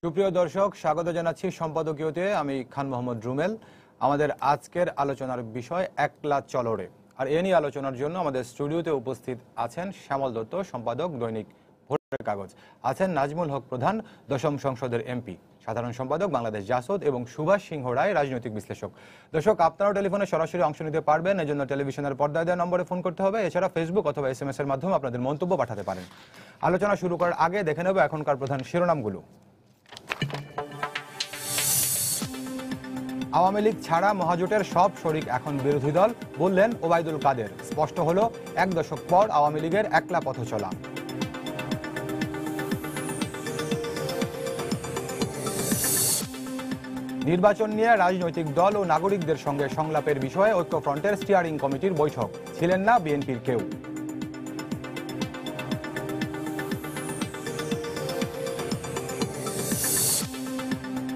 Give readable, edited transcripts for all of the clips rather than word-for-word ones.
সুপ্রিয় দর্শক, স্বাগত জানাচ্ছি সম্পাদকীয়তে। আমি খান মোহাম্মদ রুমেল। আমাদের আজকের আলোচনার বিষয় একলা চলরে। আর এ নিয়ে আলোচনার জন্য আমাদের স্টুডিওতে উপস্থিত আছেন শ্যামল দত্ত, সম্পাদক দৈনিক ভোরের কাগজ, আছেন নাজমুল হক প্রধান, দশম সংসদের এমপি, সাধারণ সম্পাদক বাংলাদেশ জাসদ, এবং সুভাষ সিংহ রায়, রাজনৈতিক বিশ্লেষক। দর্শক, আপনারাও টেলিফোনে সরাসরি অংশ নিতে পারবেন। এজন্য টেলিভিশনের পর্দায় দেওয়া নম্বরে ফোন করতে হবে। এছাড়া ফেসবুক অথবা SMS এর মাধ্যমে আপনাদের মন্তব্য পাঠাতে পারেন। আলোচনা শুরু করার আগে দেখে নেব এখনকার প্রধান শিরোনামগুলো। আওয়ামী লীগ ছাড়া মহাজোটের সব শরিক এখন বিরোধী দল, বললেন ওবায়দুল কাদের। স্পষ্ট হলো 1 দশক পর আওয়ামী লীগের একলা পথ চলা। নির্বাচন নিয়ে রাজনৈতিক দল ও নাগরিকদের সঙ্গে সংলাপের বিষয়ে ঐক্যফ্রন্টের স্টিয়ারিং কমিটির বৈঠক, ছিলেন না বিএনপির কেউ।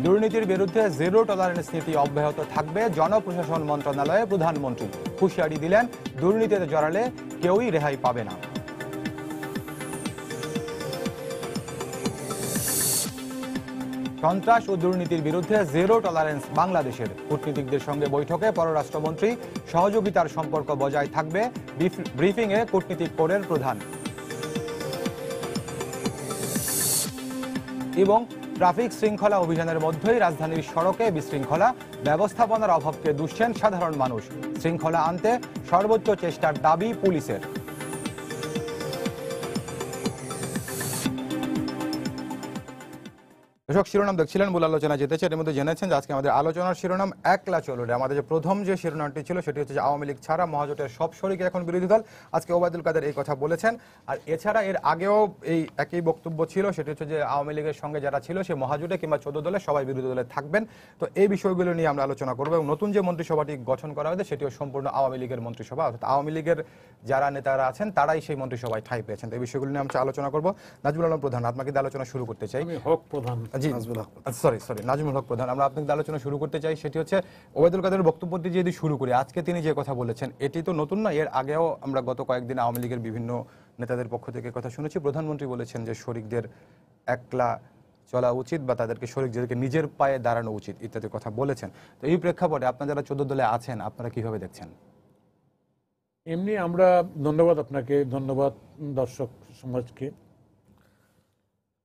দুর্নীতির বিরুদ্ধে জিরো টলারেন্স নীতি অব্যাহত থাকবে জনপ্রশাসন মন্ত্রণালয়ে প্রধানমন্ত্রী। হুঁশিয়ারি দিলেন, দুর্নীতিতে জড়ালে কেউই রেহাই পাবে না। সন্ত্রাস ও দুর্নীতির বিরুদ্ধে জিরো টলারেন্স বাংলাদেশের। কূটনীতিকদের সঙ্গে বৈঠকে পররাষ্ট্রমন্ত্রী, সহযোগিতার সম্পর্ক বজায় থাকবে। ব্রিফিংয়ে কূটনীতিক কোরের প্রধান। এবং ট্রাফিক শৃঙ্খলা অভিযানের মধ্যেই রাজধানীর সড়কে বিশৃঙ্খলা, ব্যবস্থাপনার অভাবকে দুষছেন সাধারণ মানুষ। শৃঙ্খলা আনতে সর্বোচ্চ চেষ্টার দাবি পুলিশের। দর্শক, শিরোনাম দেখছিলেন, মূল আলোচনা যেতেছে। এর মধ্যে জেনেছেন যে আজকে আমাদের আলোচনার শিরোনাম একলা চলরে। আমাদের যে প্রথম যে শিরোনামটি ছিল সেটি হচ্ছে যে আওয়ামী লীগ ছাড়া মহাজোটের সব শরিক এখন বিরোধী দল। আজকে ওবায়দুল কাদের এই কথা বলেছেন। আর এছাড়া এর আগেও এই একই বক্তব্য ছিল, সেটি হচ্ছে যে আওয়ামী লীগের সঙ্গে যারা ছিল সে মহাজোটে কিংবা 14 দলে সবাই বিরোধী দলে থাকবেন। তো এই বিষয়গুলো নিয়ে আমরা আলোচনা করবো। এবং নতুন যে মন্ত্রিসভাটি গঠন করা হয়েছে সেটিও সম্পূর্ণ আওয়ামী লীগের মন্ত্রিসভা, অর্থাৎ আওয়ামী লীগের যারা নেতারা আছেন তারাই সেই মন্ত্রিসভায় ঠাঁই পেয়েছেন। এই বিষয়গুলো নিয়ে আমরা আলোচনা করবো। নাজমুল আলম প্রধান, আপনাকে আলোচনা শুরু করতে চাই। হক প্রধান, জি সরি নাজমুল হক প্রধান, আমরা আপনাকে আলোচনা শুরু করতে চাই। সেটি হচ্ছে ওবায়দুল কাদের বক্তব্যটি যদি শুরু করি, আজকে তিনি যে কথা বলেছেন এটি তো নতুন না। এর আগেও আমরা গত কয়েকদিন আওয়ামী লীগের বিভিন্ন নেতাদের পক্ষ থেকে কথা শুনেছি। প্রধানমন্ত্রী বলেছেন যে শরিকদের একলা চলা উচিত বা তাদেরকে শরিকদেরকে নিজের পায়ে দাঁড়ানো উচিত ইত্যাদি কথা বলেছেন। তো এই প্রেক্ষাপটে আপনারা যারা 14 দলে আছেন আপনারা কিভাবে দেখছেন? এমনি আমরা ধন্যবাদ আপনাকে, ধন্যবাদ দর্শক সমাজকে।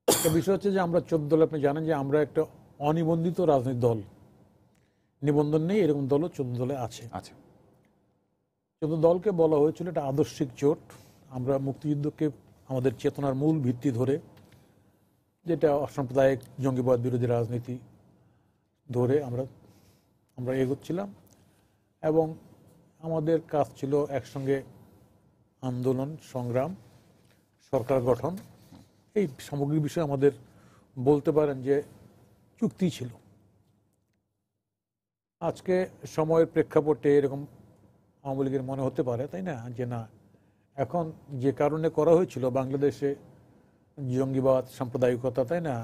একটা বিষয় হচ্ছে যে আমরা 14 দল, আপনি জানেন যে আমরা একটা অনিবন্ধিত রাজনৈতিক দল, নিবন্ধন নেই এরকম দলও 14 দলে আছে। 14 দলকে বলা হয়েছিল এটা আদর্শিক জোট। আমরা মুক্তিযুদ্ধকে আমাদের চেতনার মূল ভিত্তি ধরে, যেটা অসাম্প্রদায়িক জঙ্গিবাদ বিরোধী রাজনীতি ধরে আমরা এগোচ্ছিলাম। এবং আমাদের কাজ ছিল একসঙ্গে আন্দোলন, সংগ্রাম, সরকার গঠন, এই সামগ্রিক বিষয়ে আমাদের বলতে পারেন যে চুক্তি ছিল। আজকে সময়ের প্রেক্ষাপটে এরকম আওয়ামী লীগের মনে হতে পারে, তাই না, যে না, এখন যে কারণে করা হয়েছিল বাংলাদেশে জঙ্গিবাদ, সাম্প্রদায়িকতা, তাই না,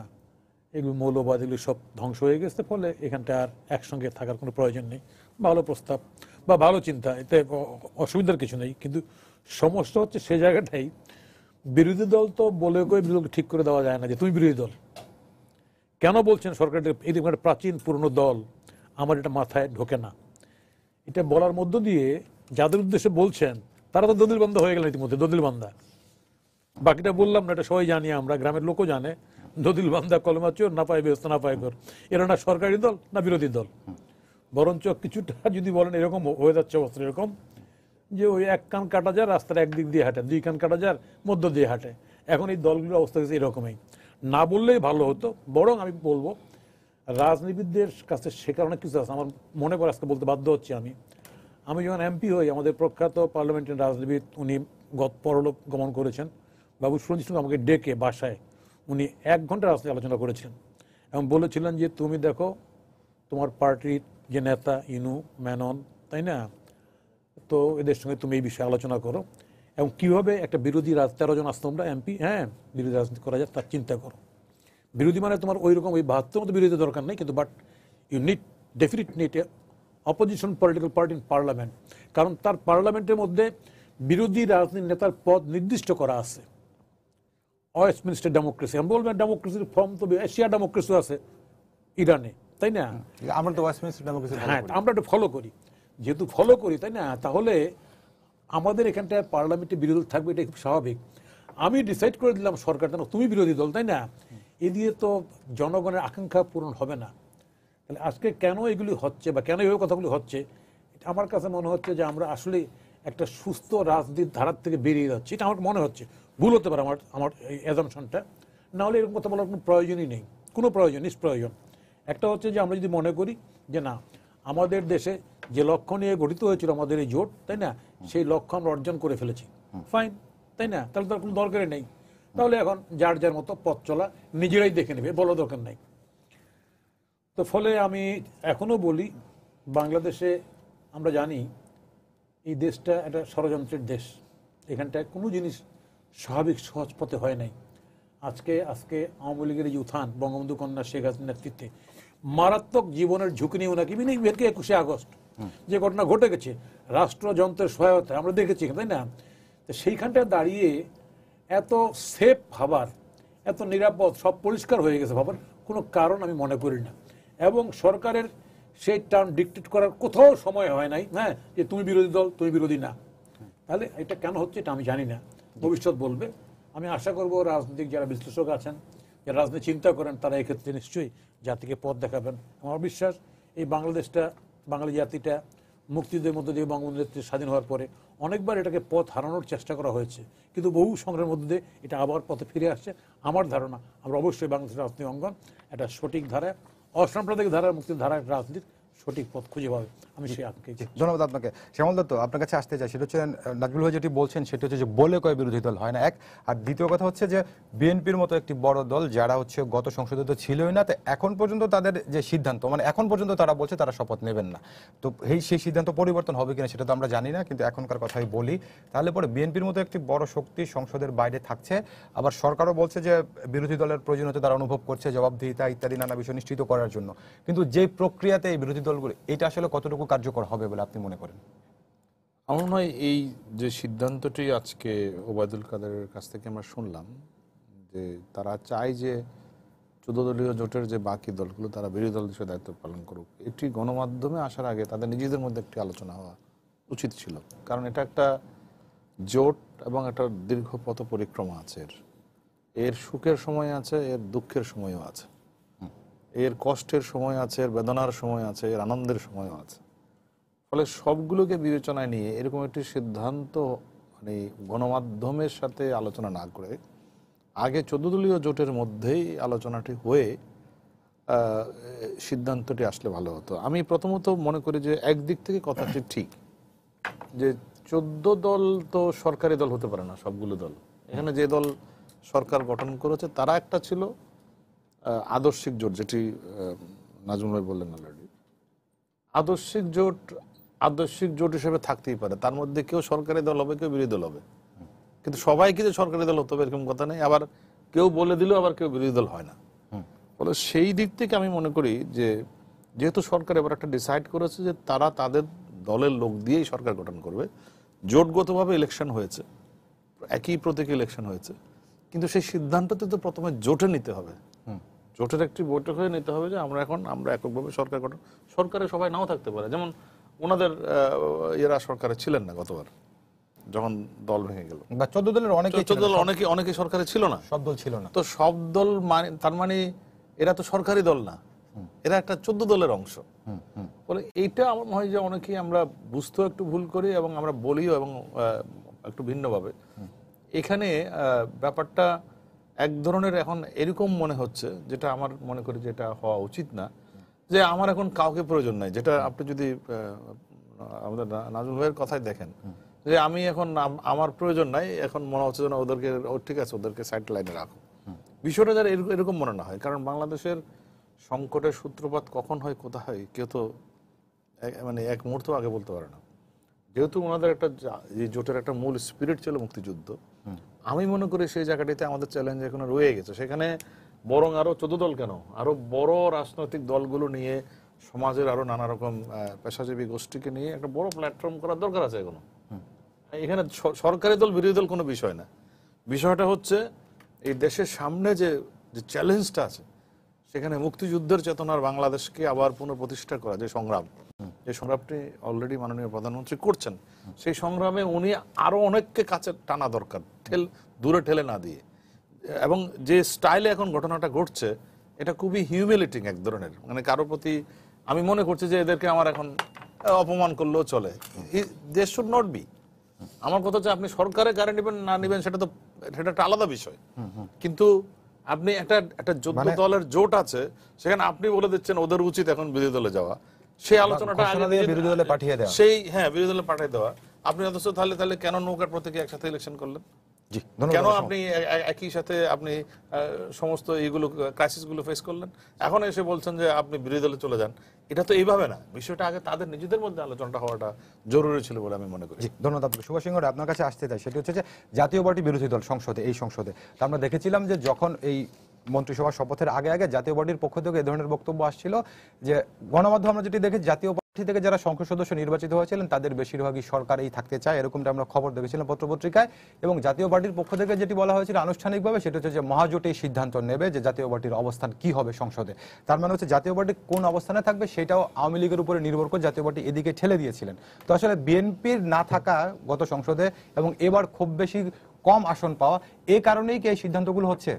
এগুলো মৌলবাদ, এগুলো সব ধ্বংস হয়ে গেছে, ফলে এখানটা আর একসঙ্গে থাকার কোনো প্রয়োজন নেই। ভালো প্রস্তাব বা ভালো চিন্তা, এতে অসুবিধার কিছু নেই। কিন্তু সমস্যা হচ্ছে সে জায়গাটাই, বিরোধী দল তো বলে বিরোধী দলকে ঠিক করে দেওয়া যায় না যে তুমি বিরোধী দল কেন বলছেন। সরকারের এই একটা প্রাচীন পুরনো দল, আমার এটা মাথায় ঢোকে না। এটা বলার মধ্য দিয়ে যাদের উদ্দেশ্যে বলছেন তারা তো দলিলবান্ধা হয়ে গেলেন ইতিমধ্যে, দলিলবান্ধা। বাকিটা বললাম না, এটা সবাই জানি, আমরা গ্রামের লোকও জানে। দলিলবান্ধা, কলমা চোর, না পায় ব্যবস্থা, না পায় ঘর। এরা না সরকারি দল না বিরোধী দল। বরঞ্চ কিছুটা যদি বলেন এরকম হয়ে যাচ্ছে অবস্থা, এরকম যে ওই এক কান কাটা যায় রাস্তার একদিক দিয়ে হাঁটে, 2 কান কাটা যায় মধ্য দিয়ে হাঁটে। এখন এই দলগুলোর অবস্থা হচ্ছে এরকমই। না বললেই ভালো হতো। বরং আমি বলবো রাজনীতিবিদদের কাছে শেখার অনেক কিছু আছে। আমার মনে পড়ে, আজকে বলতে বাধ্য হচ্ছি, আমি যখন এমপি হই, আমাদের প্রখ্যাত পার্লামেন্টের রাজনীতিবিদ, উনি পরলোক গমন করেছেন, বাবু সুরঞ্জিত সিং, আমাকে ডেকে বাসায় উনি 1 ঘন্টা রাজনীতি আলোচনা করেছেন এবং বলেছিলেন যে তুমি দেখো তোমার পার্টির যে নেতা ইনু, মেনন, তাই না, তো এদের সঙ্গে তুমি এই বিষয়ে আলোচনা করো এবং কীভাবে একটা বিরোধী 13 জন আসতো আমরা এমপি, হ্যাঁ, বিরোধী রাজনীতি করা যায় তার চিন্তা করো। বিরোধী মানে তোমার ওই রকম ওই 72 মতো বিরোধী দরকার নেই, কিন্তু but you need definite need a opposition political party in parliament. কারণ তার পার্লামেন্টের মধ্যে বিরোধী রাজনীতির নেতার পদ নির্দিষ্ট করা আছে। ওয়েস্টমিনিস্টার ডেমোক্রেসি, আমি বলবেন ডেমোক্রেসির ফর্ম তো এশিয়া ডেমোক্রেসি আছে ইরানে, তাই না? আমরা তো ওয়েস্টমিনিস্টার ডেমোক্রেসি হ্যাঁ, আমরা একটু ফলো করি, যেহেতু ফলো করি, তাই না, তাহলে আমাদের এখানটায় পার্লামেন্টে বিরোধী দল থাকবে, এটা খুব স্বাভাবিক। আমি ডিসাইড করে দিলাম সরকার, কেন তুমি বিরোধী দল, তাই না, এ দিয়ে তো জনগণের আকাঙ্ক্ষা পূরণ হবে না। তাহলে আজকে কেন এগুলি হচ্ছে বা কেন এইভাবে কথাগুলি হচ্ছে, এটা আমার কাছে মনে হচ্ছে যে আমরা আসলে একটা সুস্থ রাজনীতির ধারার থেকে বেরিয়ে যাচ্ছি, এটা আমার মনে হচ্ছে। ভুল হতে পারে আমার এই অ্যাজাম্পশনটা, না হলে এরকম কথা বলার কোনো প্রয়োজনই নেই, কোনো প্রয়োজন, নিষ্প্রয়োজন। একটা হচ্ছে যে আমরা যদি মনে করি যে না, আমাদের দেশে যে লক্ষ্য নিয়ে গঠিত হয়েছিল আমাদের এই জোট, তাই না, সেই লক্ষ্য আমরা অর্জন করে ফেলেছি, ফাইন, তাই না, তাহলে তার কোনো দরকারই নেই। তাহলে এখন যার যার মতো পথ চলা নিজেরাই দেখে নেবে, বলা দরকার নাই। তো ফলে আমি এখনো বলি, বাংলাদেশে আমরা জানি এই দেশটা একটা ষড়যন্ত্রের দেশ, এখানটায় কোনো জিনিস স্বাভাবিক সহজ পথে হয় নাই। আজকে আওয়ামী লীগের এই উত্থান, বঙ্গবন্ধু কন্যা শেখ হাসিনার নেতৃত্বে মারাত্মক জীবনের ঝুঁকি নিয়ে ওনাকে 21শে আগস্ট যে ঘটনা ঘটে গেছে, রাষ্ট্রযন্ত্রের সহায়তায় আমরা দেখেছি, তাই না? তো সেইখানটায় দাঁড়িয়ে এত সেফ ভাবার, এত নিরাপদ, সব পরিষ্কার হয়ে গেছে ভাবার কোনো কারণ আমি মনে করি না। এবং সরকারের সেই টার্ম ডিকটেট করার কোথাও সময় হয় নাই, হ্যাঁ, যে তুমি বিরোধী দল, তুমি বিরোধী না। তাহলে এটা কেন হচ্ছে এটা আমি জানি না, ভবিষ্যৎ বলবে। আমি আশা করব রাজনৈতিক যারা বিশ্লেষক আছেন, যারা রাজনীতি চিন্তা করেন, তারা এক্ষেত্রে নিশ্চয়ই জাতিকে পথ দেখাবেন। আমার বিশ্বাস এই বাংলাদেশটা, বাঙালি জাতিটা মুক্তিযুদ্ধের মধ্যে দিয়ে বঙ্গবন্ধু নেতৃত্বে স্বাধীন হওয়ার পরে অনেকবার এটাকে পথ হারানোর চেষ্টা করা হয়েছে, কিন্তু বহু সংগ্রামের মধ্যে দিয়ে এটা আবার পথে ফিরে আসছে। আমার ধারণা আমরা অবশ্যই বাংলাদেশের রাজনৈতিক অঙ্গন একটা সঠিক ধারায়, অসাম্প্রদায়িক ধারার, মুক্তির ধারায় রাজনীতির সঠিক পথ খুঁজে পাবে, আমি সেই আঙ্কে। ধন্যবাদ আপনাকে। শ্যামল দত্ত, আপনার কাছে আসতে চাই, সেটা হচ্ছে নাজমুল ভাই যেটি বলছেন সেটা হচ্ছে যে বলে কয় বিরোধী দল হয় না, এক। আর দ্বিতীয় কথা হচ্ছে যে বিএনপির মতো একটি বড় দল, যারা হচ্ছে গত সংসদে তো ছিলই না, তো এখন পর্যন্ত তাদের যে সিদ্ধান্ত, মানে এখন পর্যন্ত তারা বলছে তারা শপথ নেবেন না, তো সেই সিদ্ধান্ত পরিবর্তন হবে কিনা সেটা তো আমরা জানি না, কিন্তু এখনকার কথাই বলি। তাহলে পরে বিএনপির মতো একটি বড় শক্তি সংসদের বাইরে থাকছে, আবার সরকারও বলছে যে বিরোধী দলের প্রয়োজনীয়তা তারা অনুভব করছে জবাবদিহিতা ইত্যাদি নানা বিষয় নিশ্চিত করার জন্য, কিন্তু যে প্রক্রিয়াতে এই বিরোধী দলগুলো, এটা আসলে কতটুকু কার্যকর হবে বলে আপনি মনে করেন? আমার মনে হয় এই যে সিদ্ধান্তটি আজকে ওবায়দুল কাদেরের কাছ থেকে আমরা শুনলাম, যে তারা চায় যে 14 দলীয় জোটের যে বাকি দলগুলো তারা বিরোধী দল হিসেবে দায়িত্ব পালন করুক, এটি গণমাধ্যমে আসার আগে তাদের নিজেদের মধ্যে একটি আলোচনা হওয়া উচিত ছিল। কারণ এটা একটা জোট এবং একটা দীর্ঘ পথ পরিক্রমা আছে, এর সুখের সময় আছে, এর দুঃখের সময়ও আছে, এর কষ্টের সময় আছে, এর বেদনার সময় আছে, এর আনন্দের সময়ও আছে। ফলে সবগুলোকে বিবেচনায় নিয়ে এরকম একটি সিদ্ধান্ত মানে গণমাধ্যমের সাথে আলোচনা না করে আগে 14 দলীয় জোটের মধ্যেই আলোচনাটি হয়ে সিদ্ধান্তটি আসলে ভালো হতো। আমি প্রথমত মনে করি যে একদিক থেকে কথাটি ঠিক, যে 14 দল তো সরকারি দল হতে পারে না, সবগুলো দল। এখানে যে দল সরকার গঠন করেছে তারা একটা ছিল আদর্শিক জোট, যেটি নাজমুল ভাই বললেন অলরেডি। আদর্শিক জোট হিসেবে থাকতেই পারে, তার মধ্যে কেউ সরকারি দল হবে, কেউ বিরোধী দল হবে, কিন্তু সবাই কি যে সরকারি দল হতে হবে এরকম কথা নেই। আবার কেউ বলে দিল, আবার কেউ বিরোধী দল হয় না। ফলে সেই দিক থেকে আমি মনে করি যে যেহেতু সরকার এবার একটা ডিসাইড করেছে যে তারা তাদের দলের লোক দিয়েই সরকার গঠন করবে, জোটগতভাবে ইলেকশন হয়েছে, একই প্রতীকে ইলেকশন হয়েছে, কিন্তু সেই সিদ্ধান্ততে তো প্রথমে জোটে নিতে হবে, জোটের একটি বৈঠক হয়ে নিতে হবে যে আমরা এককভাবে সরকার গঠন। সরকারে সবাই নাও থাকতে পারে, যেমন ওনাদের এরা সরকারে ছিলেন না গতবার যখন দল ভেঙে গেল, বা 14 দলের অনেকে সরকারে ছিল না, সব দল ছিল না। তো সব দল মানে তার মানে এরা তো সরকারি দল না, এরা একটা 14 দলের অংশ। বলে এইটা আমার মনে হয় যে অনেকেই আমরা বুঝতেও একটু ভুল করি এবং আমরা বলিও, এবং একটু ভিন্নভাবে। এখানে ব্যাপারটা এক ধরনের এখন এরকম মনে হচ্ছে, যেটা আমার মনে করি যে এটা হওয়া উচিত না, যে আমার এখন কাউকে প্রয়োজন নাই। যেটা আপনি যদি আমাদের নাজমুল ভাইয়ের কথাই দেখেন, যে আমি এখন আমার প্রয়োজন নাই, এখন মনে হচ্ছে যেন ওদেরকে ঠিক আছে, ওদেরকে সাইড লাইনে রাখো। বিষয়টা যারা এরকম মনে না হয়, কারণ বাংলাদেশের সংকটের সূত্রপাত কখন হয়, কোথা হয়, কেউ তো মানে এক মুহূর্ত আগে বলতে পারে না। যেহেতু ওনাদের একটা জোটের একটা মূল স্পিরিট ছিল মুক্তিযুদ্ধ, আমি মনে করি সেই জায়গাটিতে আমাদের চ্যালেঞ্জ এখনো রয়ে গেছে। সেখানে বরং আরো 14 দল কেন, আরো বড় রাজনৈতিক দলগুলো নিয়ে, সমাজের আরো নানা রকম পেশাজীবী গোষ্ঠীকে নিয়ে একটা বড় প্ল্যাটফর্ম করার দরকার আছে। এখনো এখানে সরকারি দল বিরোধী দল কোনো বিষয় না, বিষয়টা হচ্ছে এই দেশের সামনে যে চ্যালেঞ্জটা আছে, সেখানে মুক্তিযুদ্ধের চেতনার বাংলাদেশকে আবার পুনঃপ্রতিষ্ঠা করা যে সংগ্রাম, যে সংগ্রামটি অলরেডি মাননীয় প্রধানমন্ত্রী করছেন, সেই সংগ্রামে উনি আরো অনেককে কাছে টানা দরকার, দূরে ঠেলে না দিয়ে। এবং যে স্টাইলে এখন ঘটনাটা ঘটছে, এটা খুবই হিউমিলেটিং এক ধরনের, মানে কারো প্রতি আমি মনে করছি যে এদেরকে আমার এখন অপমান করলেও চলে। দেশ শুড নট বি। আমার কথা হচ্ছে আপনি সরকারে গাড়ি নেবেন না নেবেন সেটা একটা আলাদা বিষয়, কিন্তু আপনি একটা যোগ্য দলের জোট আছে, সেখানে আপনি বলে দিচ্ছেন ওদের উচিত এখন বিরোধী দলে যাওয়া, সেই আলোচনাটা বিরোধী দলে পাঠিয়ে দেওয়া, বিরোধী দলে পাঠিয়ে দেওয়া। আপনি অথচ তাহলে কেন নৌকার প্রতীকে একসাথে ইলেকশন করলেন? জি, কেন আপনি একই সাথে আপনি সমস্ত এইগুলো ক্রাইসিস গুলো ফেস করলেন? এখন এসে বলছেন যে আপনি বিরোধী দলে চলে যান। এটা তো এইভাবে না, বিষয়টা আগে তাদের নিজেদের মধ্যে আলোচনাটা হওয়াটা জরুরি ছিল বলে আমি মনে করি। জি, ধন্যবাদ আপনাকে। সুভাষ সিংহ রায়, আপনার কাছে আসতে চাই, সেটি হচ্ছে যে জাতীয় পার্টি বিরোধী দল সংসদে, এই সংসদে তো আমরা দেখেছিলাম যে যখন এই মন্ত্রিসভা শপথের আগে আগে জাতীয় পার্টির পক্ষ থেকে এই ধরনের বক্তব্য আসছিল যে গণমাধ্যম আমরা যেটি দেখি, জাতীয় পার্টি থেকে যারা সংসদ সদস্য নির্বাচিত হয়েছিলেন তাদের বেশিরভাগই সরকারেই থাকতে চায়, এরকমটা আমরা খবর দেখেছিলাম পত্রপত্রিকায়। এবং জাতীয় পার্টির পক্ষ থেকে যেটি বলা হয়েছিল আনুষ্ঠানিকভাবে, সেটা হচ্ছে যে মহাজোট এই সিদ্ধান্ত নেবে যে জাতীয় পার্টির অবস্থান কি হবে সংসদে। তার মানে হচ্ছে জাতীয় পার্টি কোন অবস্থানে থাকবে সেটাও আওয়ামী লীগের উপরে নির্ভর করে জাতীয় পার্টি এদিকে ঠেলে দিয়েছিলেন। তো আসলে বিএনপির না থাকা গত সংসদে এবং এবার খুব বেশি কম আসন পাওয়া, এই কারণেই কি এই সিদ্ধান্তগুলো হচ্ছে?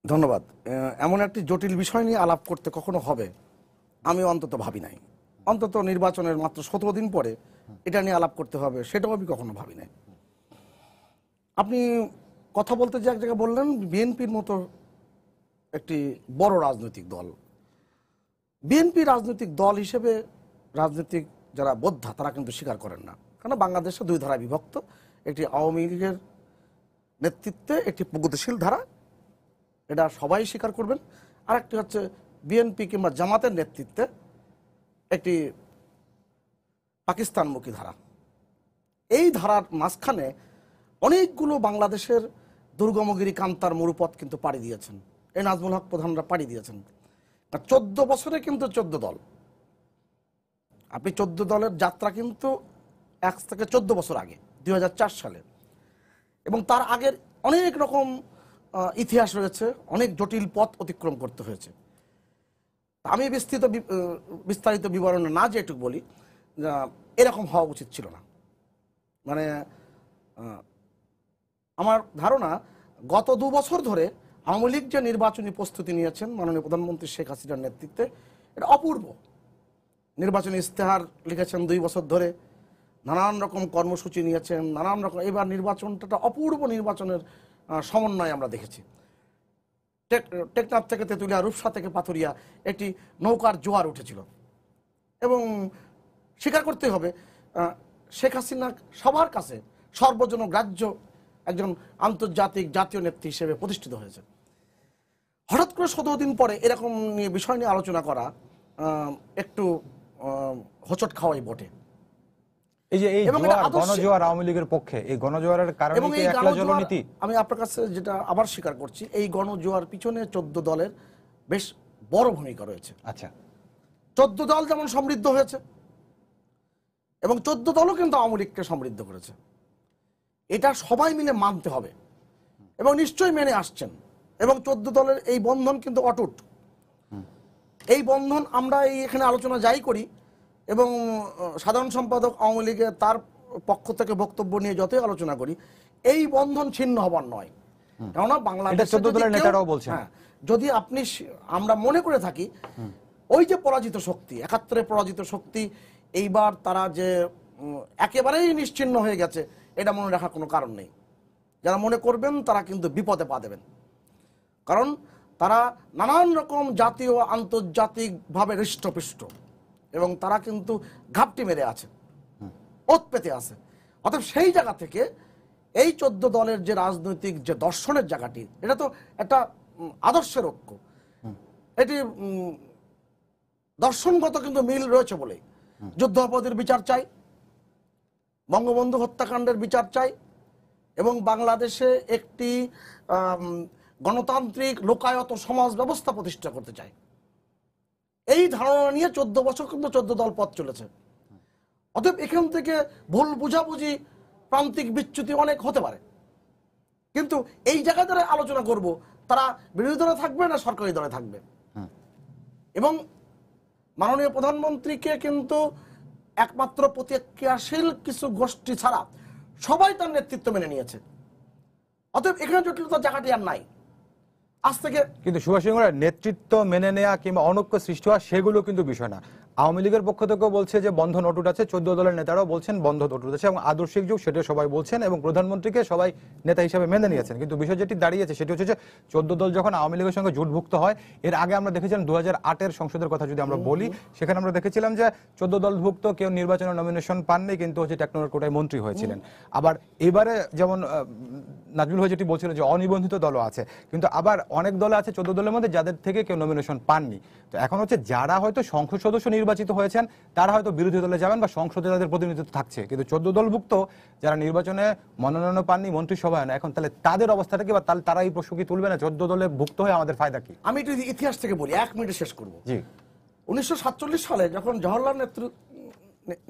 ধন্যবাদ। এমন একটি জটিল বিষয় নিয়ে আলাপ করতে কখনো হবে আমি অন্তত ভাবি নাই। অন্তত নির্বাচনের মাত্র 17 দিন পরে এটা নিয়ে আলাপ করতে হবে, সেটাও আমি কখনো ভাবি নাই। আপনি কথা বলতে যে এক জায়গায় বললেন বিএনপির মতো একটি বড় রাজনৈতিক দল, বিএনপি রাজনৈতিক দল হিসেবে রাজনৈতিক যারা বোদ্ধা তারা কিন্তু স্বীকার করেন না, কারণ বাংলাদেশে দুই ধারায় বিভক্ত। একটি আওয়ামী লীগের নেতৃত্বে একটি প্রগতিশীল ধারা, এটা সবাই স্বীকার করবেন, আর একটি হচ্ছে বিএনপি কিংবা জামাতের নেতৃত্বে একটি পাকিস্তানমুখী ধারা। এই ধারার মাঝখানে অনেকগুলো বাংলাদেশের দুর্গমগিরি কান্তার মরুপথ কিন্তু পাড়ি দিয়েছেন, এই নাজমুল হক প্রধানরা পাড়ি দিয়েছেন। 14 বছরে কিন্তু 14 দল, আপনি 14 দলের যাত্রা কিন্তু 1 থেকে 14 বছর আগে 2004 সালে, এবং তার আগের অনেক রকম ইতিহাস রয়েছে, অনেক জটিল পথ অতিক্রম করতে হয়েছে। আমি বিস্তারিত বিবরণে না যেটুকু বলি, এরকম হওয়া উচিত ছিল না। মানে আমার ধারণা গত 2 বছর ধরে আওয়ামী লীগ যে নির্বাচনী প্রস্তুতি নিয়েছেন মাননীয় প্রধানমন্ত্রী শেখ হাসিনার নেতৃত্বে, এটা অপূর্ব। নির্বাচনী ইস্তেহার লিখেছেন 2 বছর ধরে, নানান রকম কর্মসূচি নিয়েছেন, নানান রকম। এবার নির্বাচনটা অপূর্ব নির্বাচনের সমন্বয় আমরা দেখেছি। টেকনাফ থেকে তেঁতুলিয়া, রূপসা থেকে পাথুরিয়া একটি নৌকার জোয়ার উঠেছিল, এবং স্বীকার করতে হবে শেখ হাসিনা সবার কাছে সর্বজনগ্রাহ্য একজন আন্তর্জাতিক জাতীয় নেত্রী হিসেবে প্রতিষ্ঠিত হয়েছে। হঠাৎ করে 17 দিন পরে এরকম নিয়ে বিষয় নিয়ে আলোচনা করা একটু হোঁচট খাওয়াই বটে। এই যে এই গণজোয়ার আওয়ামী লীগের পক্ষে, এই গণজোয়ারের কারণে কি একলা জলনীতি? আমি আপনার কাছে যেটা আবার স্বীকার করছি, এই গণজোয়ার পিছনে 14 দলের বেশ বড় ভূমিকা রয়েছে। আচ্ছা, 14 দল যেমন সমৃদ্ধ হয়েছে, এবং 14 দলও কিন্তু আওয়ামী লীগকে সমৃদ্ধ করেছে, এটা সবাই মিলে মানতে হবে, এবং নিশ্চয়ই মেনে আসছেন। এবং 14 দলের এই বন্ধন কিন্তু অটুট। এই বন্ধন আমরা এখানে আলোচনা যাই করি, এবং সাধারণ সম্পাদক আওয়ামী লীগের তার পক্ষ থেকে বক্তব্য নিয়ে যতই আলোচনা করি, এই বন্ধন ছিন্ন হবার নয়। কেননা বাংলাদেশ যদি আমরা মনে করে থাকি ওই যে পরাজিত শক্তি, 71-এ পরাজিত শক্তি এইবার তারা যে একেবারেই নিশ্চিহ্ন হয়ে গেছে, এটা মনে রাখার কোনো কারণ নেই। যারা মনে করবেন তারা কিন্তু বিপদে পা দেবেন, কারণ তারা নানান রকম জাতীয় আন্তর্জাতিকভাবে হৃষ্টপুষ্ট, এবং তারা কিন্তু ঘাপটি মেরে আছে, ওত পেতে আছে। অতএব সেই জায়গা থেকে এই 14 দলের যে রাজনৈতিক যে দর্শনের জায়গাটি, এটা তো একটা আদর্শের ঐক্য, এটি দর্শনগত কিন্তু মিল রয়েছে বলেই যুদ্ধাপরাধীর বিচার চাই, বঙ্গবন্ধু হত্যাকাণ্ডের বিচার চাই, এবং বাংলাদেশে একটি গণতান্ত্রিক লোকায়ত সমাজ ব্যবস্থা প্রতিষ্ঠা করতে চাই। এই ধারণা নিয়ে 14 বছর কিন্তু 14 দল পথ চলেছে। অতএব এখান থেকে ভুল বুঝাবুঝি, প্রান্তিক বিচ্যুতি অনেক হতে পারে, কিন্তু এই জায়গায় যারা আলোচনা করব তারা বিরোধী দলে থাকবে না সরকারি দলে থাকবে। এবং মাননীয় প্রধানমন্ত্রীকে কিন্তু একমাত্র প্রতিক্রিয়াশীল কিছু গোষ্ঠী ছাড়া সবাই তার নেতৃত্ব মেনে নিয়েছে। অতএব এখানে জটিলতার জায়গাটি আর নাই আজ থেকে। কিন্তু সুভাষ সিংহরা নেতৃত্ব মেনে নেওয়া কিংবা অনৈক্য সৃষ্টি হওয়া সেগুলো কিন্তু বিষয় না। আওয়ামী লীগের পক্ষ থেকেও বলছে যে বন্ধ নোট আছে, 14 দলের নেতারাও বলছেন বন্ধ নোট আছে এবং আদর্শিক যুগ সেটা সবাই বলছেন এবং প্রধানমন্ত্রীকে সবাই নেতা হিসেবে মেনে নিয়েছেন। কিন্তু বিষয় যেটি দাঁড়িয়েছে সেটি হচ্ছে যে 14 দল যখন আওয়ামী লীগের সঙ্গে জোটভুক্ত হয়, এর আগে আমরা দেখেছিলাম 2008-এর সংসদের কথা যদি আমরা বলি, সেখানে আমরা দেখেছিলাম যে 14 দলভুক্ত কেউ নির্বাচনে নমিনেশন পাননি, কিন্তু হচ্ছে টেকনোর কোটায় মন্ত্রী হয়েছিলেন। আবার এবারে যেমন নাজমুল ভাই যেটি বলছিলেন যে অনিবন্ধিত দলও আছে, কিন্তু আবার অনেক দল আছে 14 দলের মধ্যে যাদের থেকে কেউ নমিনেশন পাননি। তো এখন হচ্ছে যারা হয়তো সংসদ সদস্য নির্বাচিত হয়েছেন তারা হয়তো বিরোধী দলে যাবেন বা সংসদে তাদের প্রতিনিধিত্ব থাকছে, কিন্তু 14 দলভুক্ত যারা নির্বাচনে মনোনয়ন পাননি, মন্ত্রিসভায় না, এখন তাহলে তাদের অবস্থাটা কি বা তারা এই প্রশ্ন কি তুলবে না 14 দলে ভুক্ত হয়ে আমাদের ফায়দা কি? আমি একটু ইতিহাস থেকে বলি, 1 মিনিটে শেষ করব। জি, 1947 সালে যখন জওহরলাল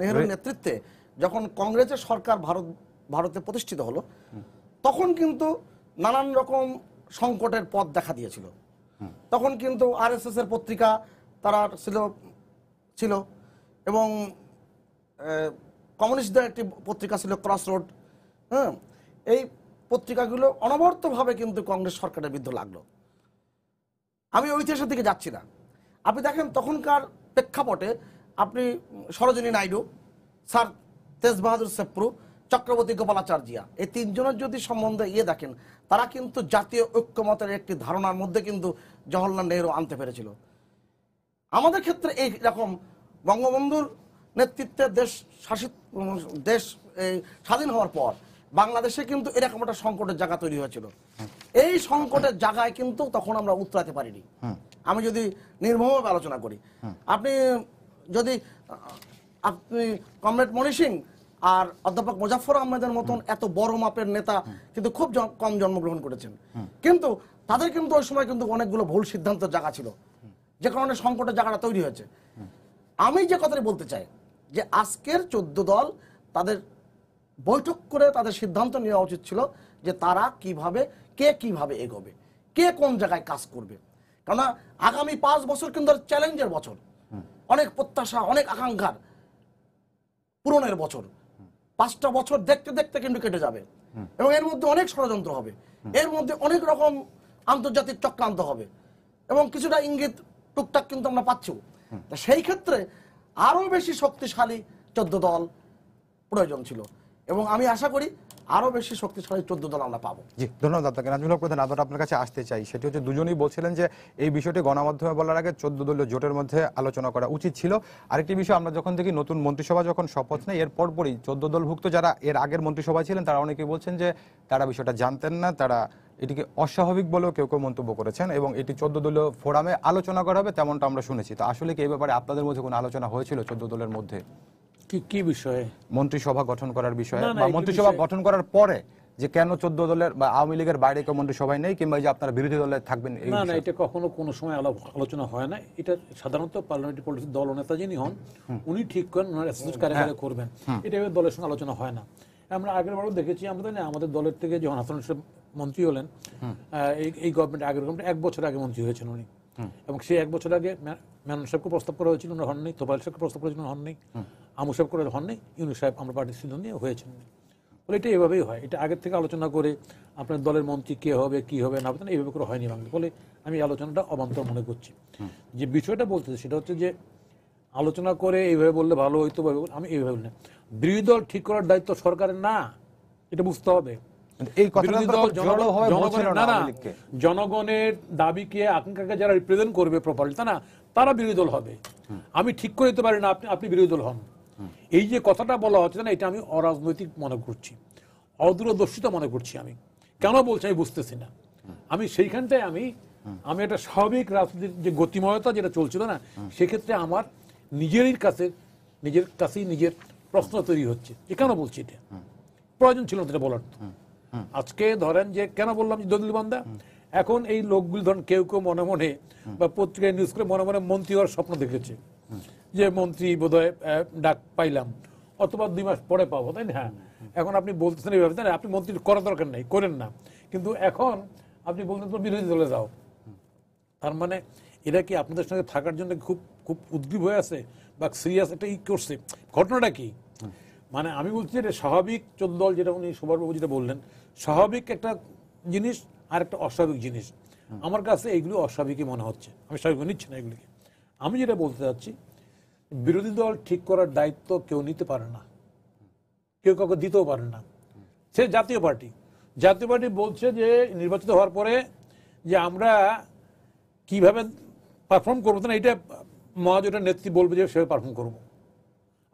নেহরুর নেতৃত্বে যখন কংগ্রেসের সরকার ভারতে প্রতিষ্ঠিত হলো, তখন কিন্তু নানান রকম সংকটের পথ দেখা দিয়েছিল। তখন কিন্তু আরএসএস এর পত্রিকা তারা ছিল এবং কমিউনিস্টদের একটি পত্রিকা ছিল ক্রসরোড। এই পত্রিকাগুলো অনবরতভাবে কিন্তু কংগ্রেস সরকারের বিরুদ্ধে লাগলো। আমি ওই ইতিহাসের দিকে যাচ্ছি না। আপনি দেখেন তখনকার প্রেক্ষাপটে আপনি সরোজিনী নাইডু, স্যার তেজ বাহাদুর সেপ্রু, চক্রবর্তী গোপালাচার্যিয়া, এই তিনজনের যদি সম্বন্ধে দেখেন, তারা কিন্তু জাতীয় ঐক্যমতের একটি ধারণার মধ্যে কিন্তু জওহরলাল নেহরু আনতে পেরেছিল। আমাদের ক্ষেত্রে এই রকম বঙ্গবন্ধুর নেতৃত্বে দেশ স্বাধীন হওয়ার পর বাংলাদেশে কিন্তু এরকম একটা সংকটের জায়গা তৈরি হয়েছিল। এই সংকটের জায়গায় কিন্তু তখন আমরা উতরাতে পারিনি। আমি যদি নির্মমভাবে আলোচনা করি, আপনি কমরেড মনি সিং আর অধ্যাপক মুজাফফর আহমেদের মতন এত বড় মাপের নেতা কিন্তু খুব কম জন্মগ্রহণ করেছেন, কিন্তু তাদের কিন্তু ওই সময় কিন্তু অনেকগুলো ভুল সিদ্ধান্তের জায়গা ছিল, যে কারণে সংকটের জায়গাটা তৈরি হয়েছে। আমি যে কথাটি বলতে চাই যে আজকের 14 দল তাদের বৈঠক করে তাদের সিদ্ধান্ত নেওয়া উচিত ছিল যে তারা কিভাবে এগোবে, কে কোন জায়গায় কাজ করবে। কেননা আগামী 5 বছর কিন্তু চ্যালেঞ্জের বছর, অনেক প্রত্যাশা, অনেক আকাঙ্ক্ষার পূরণের বছর। 5টা বছর দেখতে দেখতে কিন্তু কেটে যাবে এবং এর মধ্যে অনেক ষড়যন্ত্র হবে, এর মধ্যে অনেক রকম আন্তর্জাতিক চক্রান্ত হবে এবং কিছুটা ইঙ্গিত টুকটাক কিন্তু আমরা পাচ্ছি। সেই ক্ষেত্রে আরো বেশি শক্তিশালী 14 দল প্রয়োজন ছিল এবং আমি আশা করি আরো বেশি শক্তিশালী 14 দল আমরা পাবো। জি, ধন্যবাদ আপনাকে নাজমুল হক প্রধান। আবার আপনার কাছে আসতে চাই, সেটি হচ্ছে দুজনেই বলছিলেন যে এই বিষয়টি গণমাধ্যমে বলার আগে 14 দলীয় জোটের মধ্যে আলোচনা করা উচিত ছিল। আরেকটি বিষয়, আমরা যখন দেখি নতুন মন্ত্রিসভা যখন শপথ নেয়, এর পরপরই 14 দলভুক্ত যারা এর আগের মন্ত্রিসভায় ছিলেন তারা অনেকেই বলছেন যে তারা বিষয়টা জানতেন না, তারা এটিকে অস্বাভাবিক বলেও কেউ কেউ মন্তব্য করেছেন এবং এটি 14 দলীয় ফোরামে আলোচনা করা হবে তেমনটা আমরা শুনেছি। তো আসলে কি এই ব্যাপারে আপনাদের মধ্যে কোনো আলোচনা হয়েছিল 14 দলের মধ্যে কি বিষয়ে? মন্ত্রিসভা গঠন করার বিষয়ে বা মন্ত্রিসভা গঠন করার পরে যে কেন 14 দলের বা আওয়ামী লীগের বাইরে কেউ মন্ত্রিসভায় নেই, কিংবা যে আপনারা বিরোধী দলে থাকবেন? না, এটা কখনো কোনো সময় আলোচনা হয় না। এটা সাধারণত পার্লামেন্টারি পলিটিক্স দল নেতা যিনি হন উনি ঠিক করেন, ওনার অ্যাসোসিয়েট কার্যালয়ে করবেন। এটা দলের সঙ্গে আলোচনা হয় না। আমরা আগের বারও দেখেছি, আমরা না আমাদের দলের থেকে যখন হাসান সাহেব মন্ত্রী হলেন, এই গভর্নমেন্ট আগের গভর্নমেন্ট 1 বছর আগে মন্ত্রী হয়েছেন উনি, এবং সেই 1 বছর আগে মেনন সাহেবকে প্রস্তাব করা হয়েছিল, ওনার হননি। তোফায়েল সাহেবকে প্রস্তাব করেছিলেন, হননি। আমু সাহেব করে হননি। ইউনুস সাহেব আমরা পার্টির সিদ্ধান্ত নিয়ে হয়েছেন। বলে এটা এভাবেই হয়, এটা আগের থেকে আলোচনা করে আপনার দলের মন্ত্রী কে হবে কি হবে না হবে না এইভাবে করে হয়নি বাংলা। বলে আমি আলোচনাটা অবান্তর মনে করছি। যে বিষয়টা বলতেছে সেটা হচ্ছে যে আলোচনা করে এইভাবে বললে ভালো হইতো, আমি এইভাবে বলি না। বিরোধী দল ঠিক করার দায়িত্ব সরকারের না, এটা বুঝতে হবে। এই কথাটা জনগণের দাবিকে আকাঙ্ক্ষাকে যারা রিপ্রেজেন্ট করবে প্রপারলি, তা না, তারা বিরোধী দল হবে। আমি ঠিক করে দিতে পারি না আপনি বিরোধী দল হন। এই যে কথাটা বলা হচ্ছে না, এটা আমি অরাজনৈতিক মনে করছি, অদূরদর্শিত মনে করছি। আমি কেন বলছি আমি বুঝতেছি না। আমি সেইখানটায় আমি একটা স্বাভাবিক রাজনীতির যে গতিময়তা যেটা চলছিল না, সেক্ষেত্রে আমার নিজের কাছেই নিজের প্রশ্ন তৈরি হচ্ছে যে কেন বলছি, এটা প্রয়োজন ছিল না এটা বলার। আজকে ধরেন যে কেন বললাম যে দলিল বান্দা, এখন এই লোকগুলি ধরেন কেউ কেউ মনে মনে বা পত্রিকায় নিউজ করে মনে মনে মন্ত্রী হওয়ার স্বপ্ন দেখেছে, যে মন্ত্রী বোধহয় ডাক পাইলাম অথবা 2 মাস পরে পাবো, তাই না? এখন আপনি বলতেছেন এইভাবে, তাই না? আপনি মন্ত্রী করার দরকার নেই, করেন না, কিন্তু এখন আপনি বললেন তো বিরোধী দলে যাও, তার মানে এরা কি আপনাদের সঙ্গে থাকার জন্য খুব খুব উদ্গ্রীব হয়ে আছে বা সিরিয়াস একটা করছে? ঘটনাটা কি? মানে আমি বলছি এটা স্বাভাবিক 14 দল, যেটা উনি সুভাষবাবু যেটা বললেন, স্বাভাবিক একটা জিনিস আর একটা অস্বাভাবিক জিনিস। আমার কাছে এইগুলো অস্বাভাবিকই মনে হচ্ছে, আমি স্বাভাবিক নিচ্ছি না এগুলিকে। আমি যেটা বলতে চাচ্ছি, বিরোধী দল ঠিক করার দায়িত্ব কেউ নিতে পারে না, কেউ কাউকে দিতেও পারে না। সে জাতীয় পার্টি বলছে যে নির্বাচিত হওয়ার পরে যে আমরা কিভাবে পারফর্ম করবো, না এটা মহাজোটের নেত্রী বলবে যে সেভাবে পারফর্ম করবো।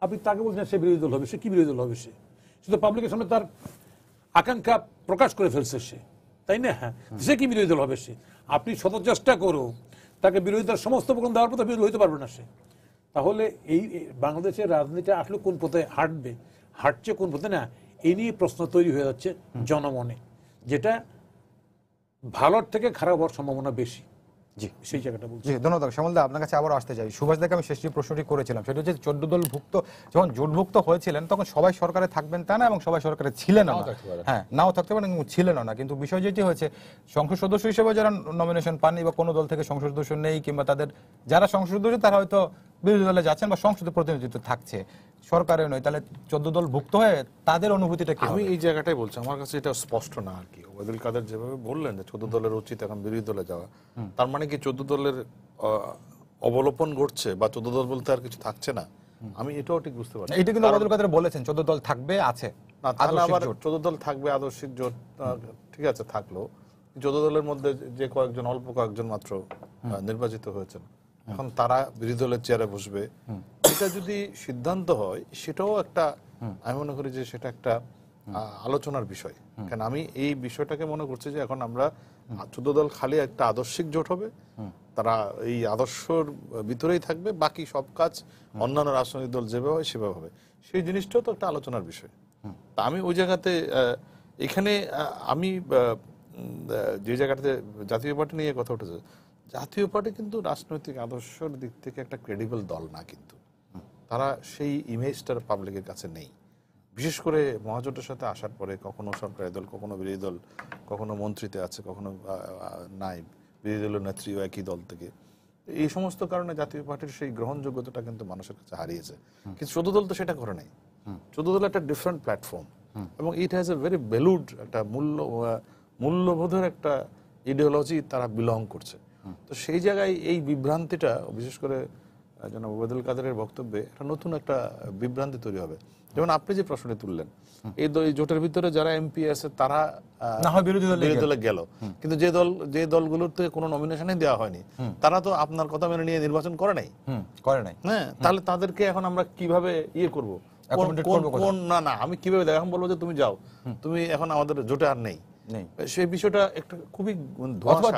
আপনি তাকে বলছেন সে বিরোধী দল হবে, সে কি বিরোধী দল হবে? সে তো পাবলিকের সামনে তার আকাঙ্ক্ষা প্রকাশ করে ফেলছে সে, তাই না? সে কি বিরোধী দল হবে? সে আপনি শত চেষ্টা করো তাকে বিরোধিতার সমস্ত প্রকার দেওয়ার পর বিরোধী হইতে পারবে না সে। তাহলে এই বাংলাদেশের রাজনীতি আসলে কোন পথে হাঁটছে কোন পথে না, এই নিয়ে প্রশ্ন তৈরি হয়ে যাচ্ছে জনমনে, যেটা ভালোর থেকে খারাপ হওয়ার সম্ভাবনা বেশি। জি, সেই জায়গাটা বলছি। জি, ধন্যবাদ শ্যামলদা। আপনার কাছে আবার আসতে চাই। সুভাষ দাকে আমি শেষ যে প্রশ্নটি করেছিলাম সেটা হচ্ছে 14 দল ভুক্ত যখন জোটভুক্ত হয়েছিলেন তখন সবাই সরকারে থাকবেন তা না, এবং সবাই সরকারে ছিলেন না, হ্যাঁ নাও থাকতে পারেন, ছিলেন না। কিন্তু বিষয় যেটি হয়েছে, সংসদ সদস্য হিসেবে যারা নমিনেশন পাননি বা কোনো দল থেকে সংসদ সদস্য নেই, কিংবা তাদের যারা সংসদ সদস্য তারা হয়তো বিরোধী দলে যাচ্ছেন বা সংসদে প্রতিনিধিত্ব থাকছে, সরকারে নয়, তাহলে 14 দল ভুক্ত হয়ে তাদের অনুভূতিটা কি? আমি এই জায়গাটাই বলছি, আমার কাছে এটা স্পষ্ট না আর কি। ওবায়দুল কাদের যেভাবে বললেন যে 14 দলের উচিত এখন বিরোধী দলে যাওয়া, তার মানে কি 14 দলের অবলোপন ঘটছে বা 14 দল বলতে আর কিছু থাকছে না? আমি এটাও ঠিক বুঝতে পারছি। এটা কিন্তু ওবায়দুল কাদের বলেছেন 14 দল থাকবে, আছে না, তাহলে আদর্শিক আবার জোট। 14 দল থাকবে আদর্শিক জোট, ঠিক আছে থাকলো। 14 দলের মধ্যে যে কয়েকজন, অল্প কয়েকজন মাত্র নির্বাচিত হয়েছেন, এখন তারা বিরোধী দলের চেয়ারে বসবে, এটা যদি সিদ্ধান্ত হয় সেটাও একটা, আমি মনে করি যে সেটা একটা আলোচনার বিষয়। কারণ আমি এই বিষয়টাকে মনে করছি যে এখন আমরা 14 দল খালি একটা আদর্শিক জোট হবে, তারা এই আদর্শর ভিতরেই থাকবে, বাকি সব কাজ অন্যান্য রাজনৈতিক দল যেভাবে হয় সেভাবে হবে। সেই জিনিসটাও তো একটা আলোচনার বিষয়। তা আমি ওই জায়গাতে এখানে আমি যে জায়গাটাতে জাতীয় পার্টি নিয়ে কথা উঠেছে, জাতীয় পার্টি কিন্তু রাজনৈতিক আদর্শের দিক থেকে একটা ক্রেডিবল দল না, কিন্তু তারা সেই ইমেজটার পাবলিকের কাছে নেই। বিশেষ করে মহাজোটের সাথে আসার পরে কখনো সরকারি দল, কখনো বিরোধী দল, কখনো মন্ত্রীতে আছে, কখনো নাই, বিরোধী দলের নেত্রীও একই দল থেকে। এই সমস্ত কারণে জাতীয় পার্টির সেই গ্রহণযোগ্যতাটা কিন্তু মানুষের কাছে হারিয়েছে। কিন্তু 14 দল তো সেটা করে নাই। 14 দল একটা ডিফারেন্ট প্ল্যাটফর্ম, এবং it has a very valued একটা মূল্যবোধের একটা ইডিওলজি তারা বিলং করছে। তো সেই জায়গায় এই বিভ্রান্তিটা, বিশেষ করে জনাব ওবায়দুল কাদেরের বক্তব্যে একটা নতুন একটা বিভ্রান্তি তৈরি হবে। যেমন আপনি যে প্রশ্নটি তুললেন, এই জোটের ভিতরে যারা এমপি আছে তারা না হয় বিরোধী দলে গেল, কিন্তু যে দলগুলোতে কোনো নমিনেশনই দেওয়া হয়নি তারা তো আপনার কথা মেনে নিয়ে নির্বাচন করে নাই। হ্যাঁ, তাহলে তাদেরকে এখন আমরা কিভাবে ইয়ে করবো? না আমি কিভাবে এখন বলবো যে তুমি যাও, তুমি এখন আমাদের জোটে আর নেই, সেই বিষয়টা একটা খুবই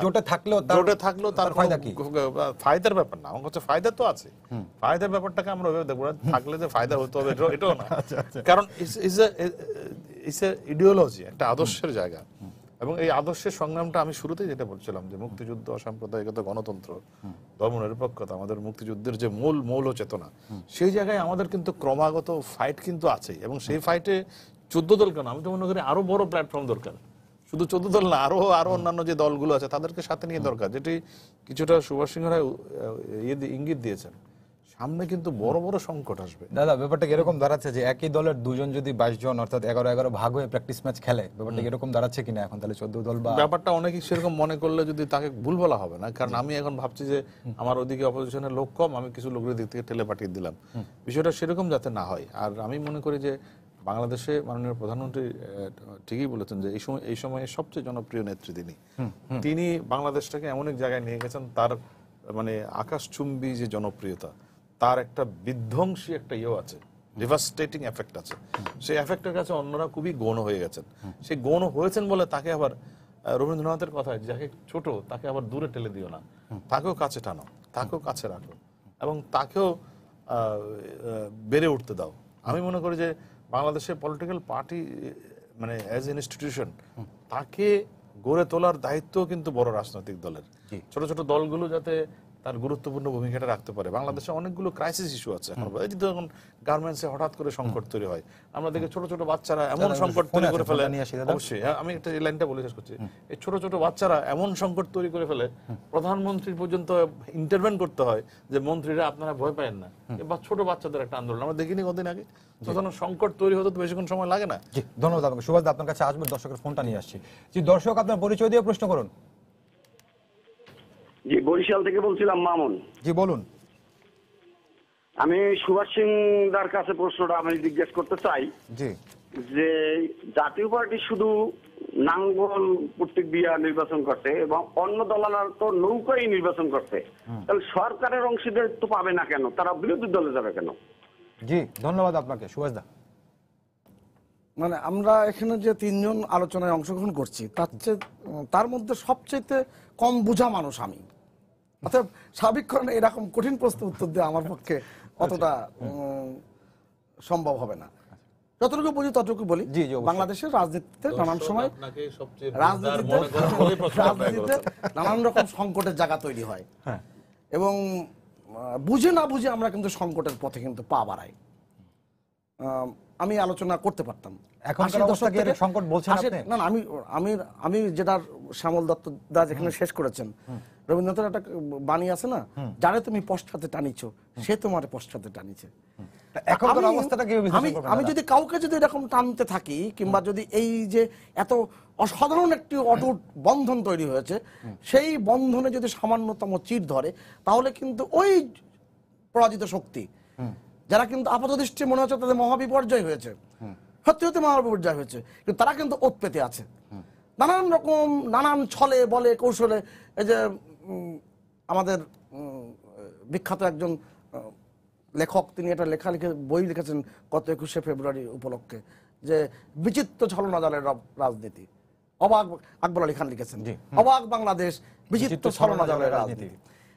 জোটে থাকলেও তার ফায়দা কি? ফায়দার ব্যাপার না, আমার কাছে ফায়দা তো আছে। ফায়দার ব্যাপারটাকে আমরা ওইভাবে দেখবো, থাকলে যে ফায়দা হতে হবে এটাও না। কারণ ইটস এ ইডিওলজি, একটা আদর্শের জায়গা, এবং এই আদর্শের সংগ্রামটা আমি শুরুতেই যেটা বলছিলাম যে মুক্তিযুদ্ধ, অসাম্প্রদায়িকতা, গণতন্ত্র, ধর্মনিরপেক্ষতা, আমাদের মুক্তিযুদ্ধের যে মূল চেতনা, সেই জায়গায় আমাদের কিন্তু ক্রমাগত ফাইট কিন্তু আছেই, এবং সেই ফাইটে 14 দল কেন, আমি তো মনে করি আরো বড় প্ল্যাটফর্ম দরকার। শুধু 14 দল না, আরো অন্যান্য যে দলগুলো আছে তাদেরকে সাথে নিয়ে দরকার, যেটি কিছুটা সুভাষ সিং রায় ইঙ্গিত দিয়েছেন। সামনে কিন্তু বড় বড় সংকট আসবে। দাদা, ব্যাপারটা এরকম দাঁড়াচ্ছে যে একই দলের দুজন যদি 22 জন অর্থাৎ 11 ভাগ হয়ে প্র্যাকটিস ম্যাচ খেলে, ব্যাপারটা এরকম দাঁড়াচ্ছে কিনা এখন? তাহলে 14 দল বা ব্যাপারটা অনেকেই সেরকম মনে করলে যদি তাকে ভুল বলা হবে না, কারণ আমি এখন ভাবছি যে আমার ওদিকে অপোজিশনের লোক কম, আমি কিছু লোকের দিক থেকে ঠেলে পাঠিয়ে দিলাম, বিষয়টা সেরকম যাতে না হয়। আর আমি মনে করি যে বাংলাদেশে মাননীয় প্রধানমন্ত্রী ঠিকই বলেছেন যে এই সময়ে সবচেয়ে জনপ্রিয় নেত্রী তিনি বাংলাদেশটাকে এমন এক জায়গায় নিয়ে গেছেন, তার মানে আকাশচুম্বী যে জনপ্রিয়তা, তার একটা বিধ্বংসী একটা ইয়েও আছে, ডিভাস্টেটিং এফেক্ট আছে। সেই এফেক্টের কাছে অন্যরা খুবই গৌণ হয়ে গেছেন। সেই গৌণ হয়েছেন বলে তাকে আবার রবীন্দ্রনাথের কথায়, যাকে ছোট তাকে আবার দূরে ঠেলে দিও না, তাকেও কাছে টানো, তাকেও কাছে রাখো, এবং তাকেও বেড়ে উঠতে দাও। আমি মনে করি যে বাংলাদেশের পলিটিক্যাল পার্টি মানে অ্যাজ এ ইনস্টিটিউশন, তাকে গড়ে তোলার দায়িত্ব কিন্তু বড় রাজনৈতিক দলের। ছোট ছোট দলগুলো যাতে তার গুরুত্বপূর্ণ ভূমিকাটা রাখতে পারে। বাংলাদেশে অনেকগুলো ক্রাইসিস ইস্যু আছে এখন, এই যে যখন গার্মেন্টসে হঠাৎ করে সংকট তৈরি হয়, আমরা দেখি ছোট ছোট বাচ্চারা এমন সংকট তৈরি করে ফেলে। অবশ্যই আমি একটা এই লাইনটা বলে শেষ করছি, এই ছোট ছোট বাচ্চারা এমন সংকট তৈরি করে ফেলে প্রধানমন্ত্রী পর্যন্ত ইন্টারভেন করতে হয় যে মন্ত্রীরা আপনারা ভয় পায় না, বা ছোট বাচ্চাদের একটা আন্দোলন আমরা দেখিনি কতদিন আগে। তো যখন সংকট তৈরি হতে তো বেশিক্ষণ সময় লাগে না। জি ধন্যবাদ আপনাকে। সুভাষ দা আপনার কাছে আসবে, দর্শকের ফোনটা নিয়ে আসছি। জি দর্শক, আপনার পরিচয় দিয়ে প্রশ্ন করুন। জি, বরিশাল থেকে বলছিলাম মামুন। জি বলুন। আমি সুভাষ সিং দার কাছে প্রশ্নটা আমি জিজ্ঞেস করতে চাই জি যে জাতীয় পার্টি শুধু নাঙ্গল প্রত্যেক দিয়া নির্বাচন করতে এবং অন্য দলারা তো নৌকাই নির্বাচন করতে, তাহলে সরকারের অংশীদারিত্ব পাবে না কেন? তারা বিরোধী দলে যাবে কেন? জি ধন্যবাদ আপনাকে। সুভাষ দা। মানে আমরা এখানে যে তিনজন আলোচনায় অংশগ্রহণ করছি তার মধ্যে সবচেয়ে কম বোঝা মানুষ আমি। অর্থাৎ স্বাভাবিক কারণে এরকম কঠিন প্রশ্ন উত্তর দেওয়া আমার পক্ষে অতটা সম্ভব হবে না। যতটুকু বুঝি ততটুকু বলি। বাংলাদেশের রাজনীতিতে নানান সময় রাজনীতিতে নানান রকম সংকটের জায়গা তৈরি হয় এবং বুঝে না বুঝে আমরা কিন্তু সংকটের পথে কিন্তু পা বাড়াই। আমি আলোচনা করতে পারতাম এখনকার অবস্থা কি সংকট বলছেন আপনি? না আমি আমি আমি যেটা শ্যামল দত্ত দা যেখানে শেষ করেছেন, রবীন্দ্রনাথের একটা বাণী আছে না, যারে তুমি পশ্চাতে টানিছ সে তোমার পশ্চাতে টানিছে। এখনকার অবস্থাটা কি আমি যদি কাউকে যদি এরকম টানতে থাকি, কিংবা যদি এই যে এত অসাধারণ একটি অটুট বন্ধন তৈরি হয়েছে, সেই বন্ধনে যদি সামান্যতম চির ধরে, তাহলে কিন্তু ওই পরাজিত শক্তি যারা কিন্তু আপাতদৃষ্টি মনে হচ্ছে তাদের মহাবিপর্যয় হয়েছে, সত্যি সত্যি মহাবিপর্যয় হয়েছে, কিন্তু তারা কিন্তু ওত পেতে আছে নানান রকম নানান ছলে বলে কৌশলে। এই যে আমাদের বিখ্যাত একজন লেখক, তিনি একটা বই লিখেছেন গত 21শে ফেব্রুয়ারি উপলক্ষে, যে বিচিত্র ছলনা জালের রাজনীতি। অবাক আকবর আলী খান লিখেছেন, অবাক বাংলাদেশ বিচিত্র ছলনা জালের রাজনীতি।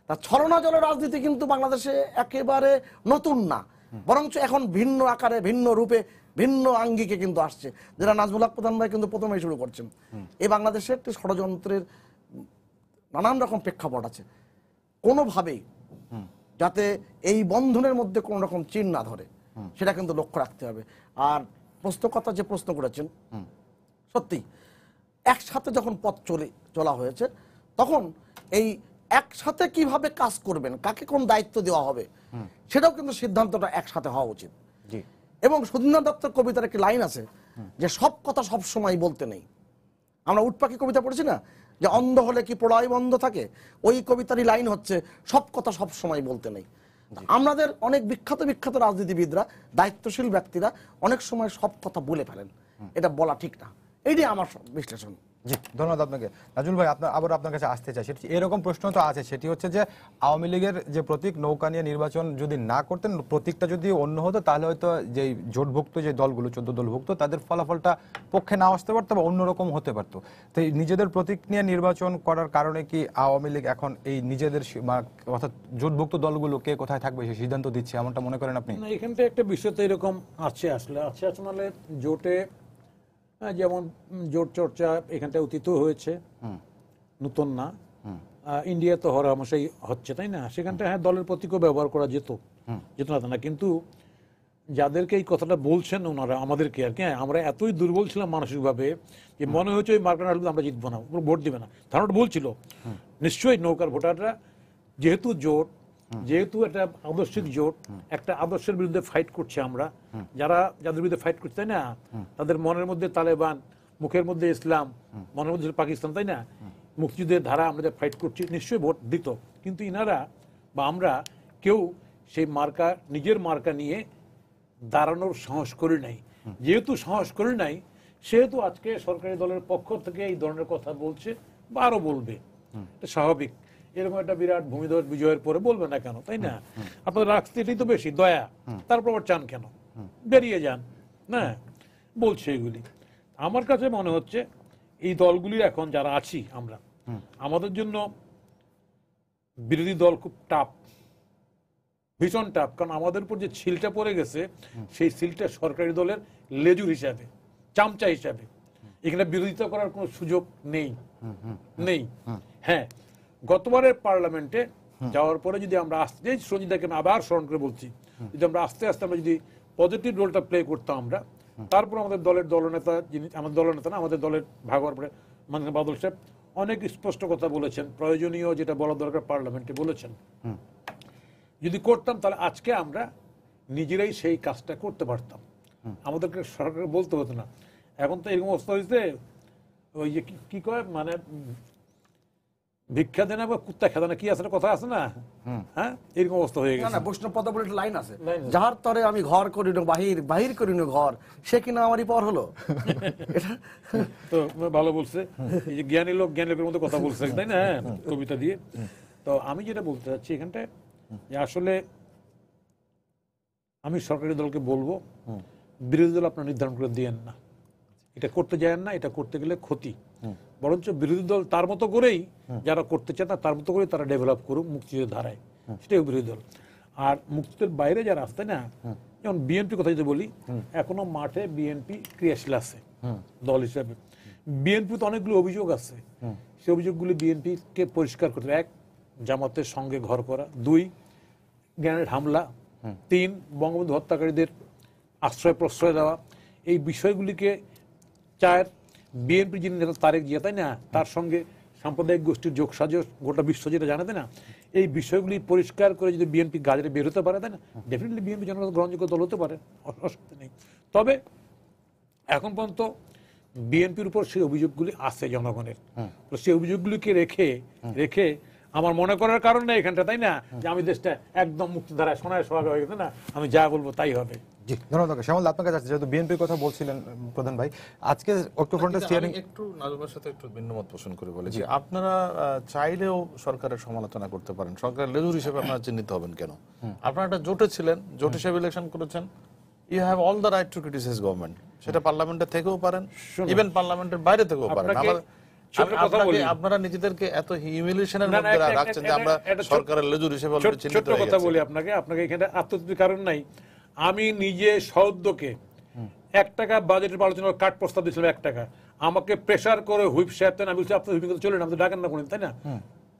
তা ছলনা জলের রাজনীতি কিন্তু বাংলাদেশে একেবারে নতুন না, বরঞ্চ এখন ভিন্ন আকারে, ভিন্ন রূপে, ভিন্ন আঙ্গিকে কিন্তু আসছে, যেটা নাজমুল হক প্রধান ভাই কিন্তু প্রথমেই শুরু করছেন। এই বাংলাদেশে একটি ষড়যন্ত্রের নানান রকম প্রেক্ষাপট আছে, কোনোভাবেই যাতে এই বন্ধনের মধ্যে কোনো রকম চিন না ধরে সেটা কিন্তু লক্ষ্য রাখতে হবে। আর প্রশ্নকর্তা যে প্রশ্ন করেছেন, সত্যি একসাথে যখন পথ চলা হয়েছে, তখন এই একসাথে কিভাবে কাজ করবেন, কাকে কোন দায়িত্ব দেওয়া হবে, সেটাও কিন্তু সিদ্ধান্তটা একসাথে হওয়া উচিত। এবং সুধীন্দ্রনাথ দত্তের কবিতার একটি লাইন আছে যে সব কথা সব সময় বলতে নেই। আমরা উটপাখি কবিতা পড়েছি না, যে অন্ধ হলে কি প্রলয় বন্ধ থাকে, ওই কবিতারই লাইন হচ্ছে সব কথা সব সময় বলতে নেই। আমাদের অনেক বিখ্যাত বিখ্যাত রাজনীতিবিদরা, দায়িত্বশীল ব্যক্তিরা অনেক সময় সব কথা বলে ফেলেন, এটা বলা ঠিক না। এইটাই আমার বিশ্লেষণ। জি ধন্যবাদ আপনাকে। নাজমুল ভাই, আবার আপনার কাছে আসতে চাই, সেটি এরকম প্রশ্ন তো আছে, সেটি হচ্ছে যে আওয়ামী লীগের যে প্রতীক নৌকা নিয়ে নির্বাচন যদি না করতেন, প্রতীকটা যদি অন্য হতো, তাহলে হয়তো যে জোটভুক্ত যে দলগুলো 14 দলভুক্ত, তাদের ফলাফলটা পক্ষে না আসতে পারতো বা অন্যরকম হতে পারতো। তো এই নিজেদের প্রতীক নিয়ে নির্বাচন করার কারণে কি আওয়ামী লীগ এখন এই নিজেদের অর্থাৎ জোটভুক্ত দলগুলো কে কোথায় থাকবে সেই সিদ্ধান্ত দিচ্ছে, এমনটা মনে করেন আপনি? এখানটা একটা বিষয় তো এরকম আছে, আসলে জোটে যেমন জোট চর্চা এখানটা অতীত হয়েছে, নতুন না। ইন্ডিয়া তো হরহামেশাই হচ্ছে, তাই না? সেখানটা হ্যাঁ দলের প্রতীকও ব্যবহার করা যেত না, কিন্তু যাদেরকে এই কথাটা বলছেন ওনারা আমাদেরকে আর কি, আমরা এতই দুর্বল ছিলাম মানসিকভাবে যে মনে হচ্ছে ওই মার্কার আসলে আমরা জিতবো না, ভোট দিবে না, ধারণাটা বলছিল। নিশ্চয়ই নৌকার ভোটাররা যেহেতু জোট, যেহেতু একটা আদর্শিক জোট, একটা আদর্শের বিরুদ্ধে ফাইট করছে, আমরা যাদের বিরুদ্ধে ফাইট করছি, তাই না? তাদের মনের মধ্যে তালেবান, মুখের মধ্যে ইসলাম, মনের মধ্যে পাকিস্তান, তাই না? মুক্তিযুদ্ধের ধারা আমরা যে ফাইট করছি, নিশ্চয়ই ভোট দিত। কিন্তু ইনারা বা আমরা কেউ সেই মার্কা, নিজের মার্কা নিয়ে দাঁড়ানোর সাহস করি নাই। যেহেতু সাহস করি নাই, সেহেতু আজকে সরকারি দলের পক্ষ থেকে এই ধরনের কথা বলছে বা আরো বলবে, এটা স্বাভাবিক। এরকম একটা বিরাট ভূমিধস বিজয়ের পরে বলবে না কেন, তাই না? আপনাদের রাজনীতি তো বেশি দয়া, তারপর চান কেন, বেরিয়ে যান না, বলছে এগুলি। আমার কাছে মনে হচ্ছে এই দলগুলির এখন যারা আছি আমরা, আমাদের জন্য বিরোধী দল খুব টাফ, ভীষণ টাফ। কারণ আমাদের উপর যে সিলটা পড়ে গেছে, সেই সিলটা সরকারি দলের লেজুর হিসাবে, চামচা হিসাবে, এখানে বিরোধিতা করার কোনো সুযোগ নেই। হ্যাঁ, গতবারের পার্লামেন্টে যাওয়ার পরে যদি আমরা আস্তে, সঞ্জিতাকে আমি আবার স্মরণ করে বলছি, যদি আমরা আস্তে আস্তে আমরা যদি পজিটিভ রোলটা প্লে করতাম আমরা, তারপর আমাদের দলের দলনেতা, যিনি আমাদের দলনেতা না, আমাদের দলের ভাগ হওয়ার পরে মাননীয় বাদল সাহেব অনেক স্পষ্ট কথা বলেছেন, প্রয়োজনীয় যেটা বলা দরকার পার্লামেন্টে বলেছেন। যদি করতাম তাহলে আজকে আমরা নিজেরাই সেই কাজটা করতে পারতাম, আমাদেরকে সরকার বলতে হতো না। এখন তো এরকম অবস্থা হয়েছে, ওই যে কি কয় মানে ভিক্ষা দেনা বা কুত্তা খেদা না কি আছে না কথা আছে না, হ্যাঁ এরকম অবস্থা হয়ে না গেছে। না, বৈষ্ণব পদ বলে একটা লাইন আছে, লাইন আছে। যাহার তরে আমি ঘর করিল বাহির, বাহির করিল ঘর, সে কিনা আমারই পর হলো। এটা তো ভালো বলছে, এই যে জ্ঞানী লোক জ্ঞানী লোকের মতো কথা বলছে, তাই না, কবিতা দিয়ে। তো আমি যেটা বলতে চাচ্ছি এখানটায় যে আসলে আমি সরকারি দলকে বলবো, বিরোধী দল আপনারা নির্ধারণ করে দিয়েন না, এটা করতে যায়েন না, এটা করতে গেলে ক্ষতি। বরঞ্চ বিরোধী দল তার মতো করেই, যারা করতে চায় না তার মতো করেই তারা ডেভেলপ করুক মুক্তিযুদ্ধের ধারায়, সেটাই বিরোধী দল। আর মুক্তিযুদ্ধের বাইরে যারা আসতে না, যেমন বিএনপি কথা যদি বলি, এখনো মাঠে বিএনপি ক্রিয়াশীল আছে দল হিসাবে। বিএনপি তো অনেকগুলো অভিযোগ আছে, সেই অভিযোগগুলি বিএনপিকে পরিষ্কার করতে হবে। 1, জামাতের সঙ্গে ঘর করা, 2, গ্রেনেড হামলা, 3, বঙ্গবন্ধু হত্যাকারীদের আশ্রয় প্রশ্রয় দেওয়া, এই বিষয়গুলিকে 4, বিএনপি যিনি নেতা তারেক জিয়া, তাই না, তার সঙ্গে সাম্প্রদায়িক গোষ্ঠীর যোগসাজশ গোটা বিশ্ব যেটা জানাতে না, এই বিষয়গুলি পরিষ্কার করে যদি বিএনপি গাজরে বের হতে পারে, তাই না, ডেফিনেটলি বিএনপি জনগণ গ্রহণযোগ্য দল হতে পারে, অসুবিধা নেই। তবে এখন পর্যন্ত বিএনপির উপর সেই অভিযোগগুলি আছে জনগণের, তো সেই অভিযোগগুলিকে রেখে আমার মনে করার কারণ নেই এখানটা, তাই না, যে আমি দেশটা একদম মুক্তিধারায় সোনায় সোহাগা হয়ে গেছে, না আমি যা বলবো তাই হবে। জি ধন্যবাদ। শ্যামল আপনার কাছে যেহেতু বিএনপির কথা বলছিলেন প্রধান ভাই, আজকে ঐক্যফ্রন্টের স্টিয়ারিং, একটু নাজমের সাথে একটু ভিন্নমত পোষণ করে বলেছি, আপনারা চাইলেও সরকারের সমালোচনা করতে পারেন, সরকারের লেজুর হিসেবে আপনারা চিহ্নিত হবেন কেন? আপনারা একটা জোটে ছিলেন, জোট হিসেবে ইলেকশন করেছেন, you have all the right to criticise government, সেটা পার্লামেন্টে থেকেও পারেন, ইভেন পার্লামেন্টের বাইরে থেকেও পারেন। আপনারা নিজেদেরকে এত হিউমিলিয়েশনের মধ্যে রাখছেন যে আমরা সরকারের লেজুর হিসেবে ছোট্ট কথা বলি আপনাকে, এখানে আত্মতৃপ্তির কারণ নাই। আমি নিজে সদ্যকে 1 টাকা বাজেটের আলোচনার কাট প্রস্তাব দিয়েছিলাম, 1 টাকা, আমাকে প্রেসার করে হুইপ সাহেব, তাই না, আমি বলছি আপনার হুইপিং চলে না, আমাদের ডাকেন না কোনো, তাই না,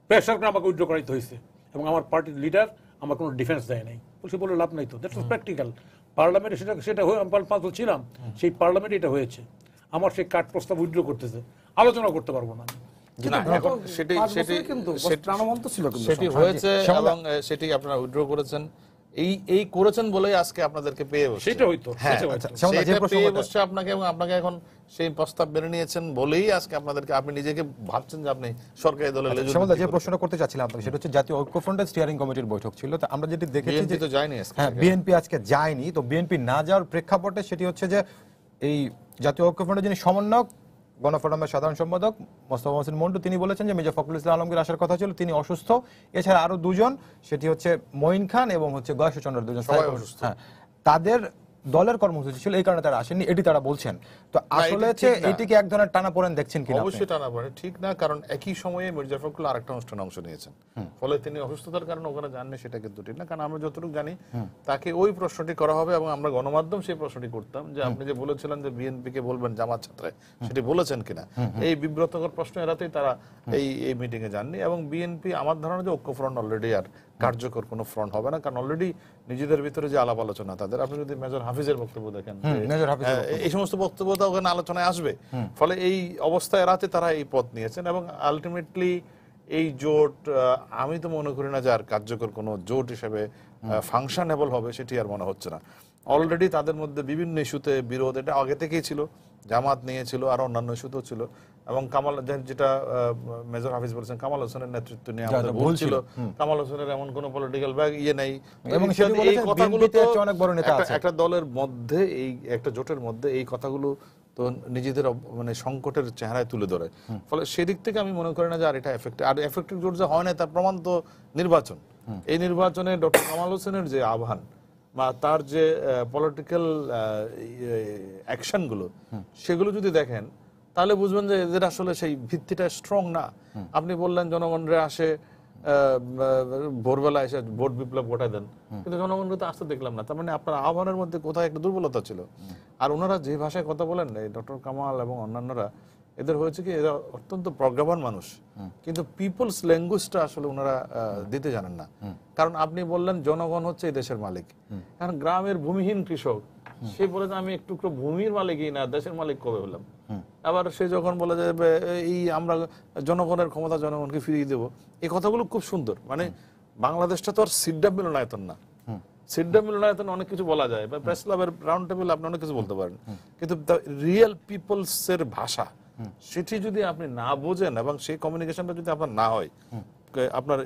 প্রেসার করে আমাকে উইথড্র করাইতে হয়েছে, এবং আমার পার্টির লিডার আমার কোনো ডিফেন্স দেয় নাই, বলছি বলে লাভ নাই তো, দ্যাটস প্র্যাকটিক্যাল। পার্লামেন্টে সেটা হয়ে আমি পাঁচ ছিলাম, সেই পার্লামেন্টে এটা হয়েছে, আমার সেই কাট প্রস্তাব উইথড্র করতেছে, আলোচনা করতে পারবো না। সেটি হয়েছে এবং সেটি আপনারা উইথড্র করেছেন, এই করেছেন বলেই আজকে আপনাদেরকে পেয়ে বসছে, সেটা হইতো পেয়ে বসছে আপনাকে, এবং আপনাকে এখন সেই প্রস্তাব মেনে নিয়েছেন বলেই আজকে আপনাদেরকে, আপনি নিজেকে ভাবছেন যে আপনি সরকারি দলের লেজুর। শ্যামল যে প্রশ্নটা করতে চাচ্ছিলাম আপনাকে, সেটা হচ্ছে জাতীয় ঐক্যফ্রন্টের স্টিয়ারিং কমিটির বৈঠক ছিল, তো আমরা যেটি দেখেছি যে যায়নি, হ্যাঁ বিএনপি আজকে যায়নি, তো বিএনপি না যাওয়ার প্রেক্ষাপটে সেটি হচ্ছে যে এই জাতীয় ঐক্যফ্রন্টের যিনি সমন্বয়ক, গণফোরামের সাধারণ সম্পাদক মোস্তফা হোসেন মন্টু, তিনি বলেছেন যে মির্জা ফখরুল ইসলাম আলমগীর আসার কথা ছিল, তিনি অসুস্থ, এছাড়া আরো 2 জন, সেটি হচ্ছে মঈন খান এবং হচ্ছে গয়েশ্বরচন্দ্র, 2 জন হ্যাঁ, তাদের দলের কর্মসূচি ছিল, এই কারণে তারা আসেননি, এটি তারা বলছেন। তো আসলে এটিকে এক ধরনের টানাপোড়েন দেখছেন কিনা? অবশ্যই টানাপোড়েন ঠিক না, কারণ একই সময়ে মির্জা ফখরুল আরেকটা অনুষ্ঠানে অংশ নিয়েছেন, ফলে তিনি অসুস্থতার কারণে ওখানে যাননি, সেটা কিন্তু ঠিক না, কারণ আমরা যতটুকু জানি তাকে ওই প্রশ্নটি করা হবে, এবং আমরা গণমাধ্যম সেই প্রশ্নটি করতাম যে আপনি যে বলেছিলেন যে বিএনপি কে বলবেন জামাত ছাত্রায়, সেটি বলেছেন কিনা, এই বিব্রতকর প্রশ্ন এড়াতেই তারা এই মিটিং এ যাননি। এবং বিএনপি, আমার ধারণা যে ঐক্যফ্রন্ট অলরেডি আর কার্যকর কোনো ফ্রন্ট হবে না, কারণ অলরেডি নিজেদের ভিতরে যে আলাপ আলোচনা তাদের, আপনি যদি মেজর হাফিজের বক্তব্য দেখেন, এই সমস্ত বক্তব্য তো ওখানে আলোচনায় আসবে, ফলে এই অবস্থায় রাতে তারা এই পথ নিয়েছেন, এবং আলটিমেটলি এই জোট আমি তো মনে করি না যে আর কার্যকর কোনো জোট হিসেবে ফাংশনেবল হবে, সেটি আর মনে হচ্ছে না। অলরেডি তাদের মধ্যে বিভিন্ন ইস্যুতে বিরোধ, এটা আগে থেকেই ছিল, জামাত নিয়েছিল, আর অন্যান্য ইস্যুতেও ছিল, এবং কামাল, যেটা মেজর হাফিজ বলেছেন, কামাল হোসেনের নেতৃত্ব নিয়ে আমাদের ভুল ছিল, কামাল হোসেনের এমন কোনো পলিটিক্যাল ব্যাগ নেই, এই কথাগুলো তো একটা দলের মধ্যে, এই একটা জোটের মধ্যে এই কথাগুলো তো নিজেদের মানে সংকটের চেহারায় তুলে ধরে, ফলে সেদিক থেকে আমি মনে করি না যে আর এটা এফেক্টিভ জোট যে হয় না তার প্রমাণ তো নির্বাচন। এই নির্বাচনে ডক্টর কামাল হোসেনের যে আহ্বান বা তার যে পলিটিক্যাল অ্যাকশনগুলো, সেগুলো যদি দেখেন তাহলে বুঝবেন যে এদের আসলে সেই ভিত্তিটা স্ট্রং না। আপনি বললেন জনগণরা আসে, ভোরবেলা এসে ভোট বিপ্লব ঘটায় দেন, কিন্তু জনগণকে তো আসতে দেখলাম না, তার মানে আপনার আহ্বানের মধ্যে কোথায় একটা দুর্বলতা ছিল। আর ওনারা যে ভাষায় কথা বলেন, ডক্টর কামাল এবং অন্যান্যরা, এদের হয়েছে কি এরা অত্যন্ত প্রজ্ঞাবান মানুষ, কিন্তু পিপলস ল্যাঙ্গুয়েজটা আসলে ওনারা দিতে জানেন না। কারণ আপনি বললেন জনগণ হচ্ছে এই দেশের মালিক, কারণ গ্রামের ভূমিহীন কৃষক সে বলে যে আমি একটু ভূমির মালিকই না, দেশের মালিক কবে হলাম? আবার সে যখন বলে যে এই আমরা জনগণের ক্ষমতা জনগণকে ফিরিয়ে দেবো, এই কথাগুলো খুব সুন্দর। মানে বাংলাদেশটা তো আর সিড্ডা মিলনায়তন না। সিড্ডা মিলনায়তন অনেক কিছু বলা যায়, বা প্রেস ক্লাবের রাউন্ড টেবিল আপনি অনেক কিছু বলতে পারেন, কিন্তু রিয়েল পিপলস এর ভাষা সেটি যদি আপনি না বোঝেন এবং সেই কমিউনিকেশনটা যদি আপনার না হয়, আপনার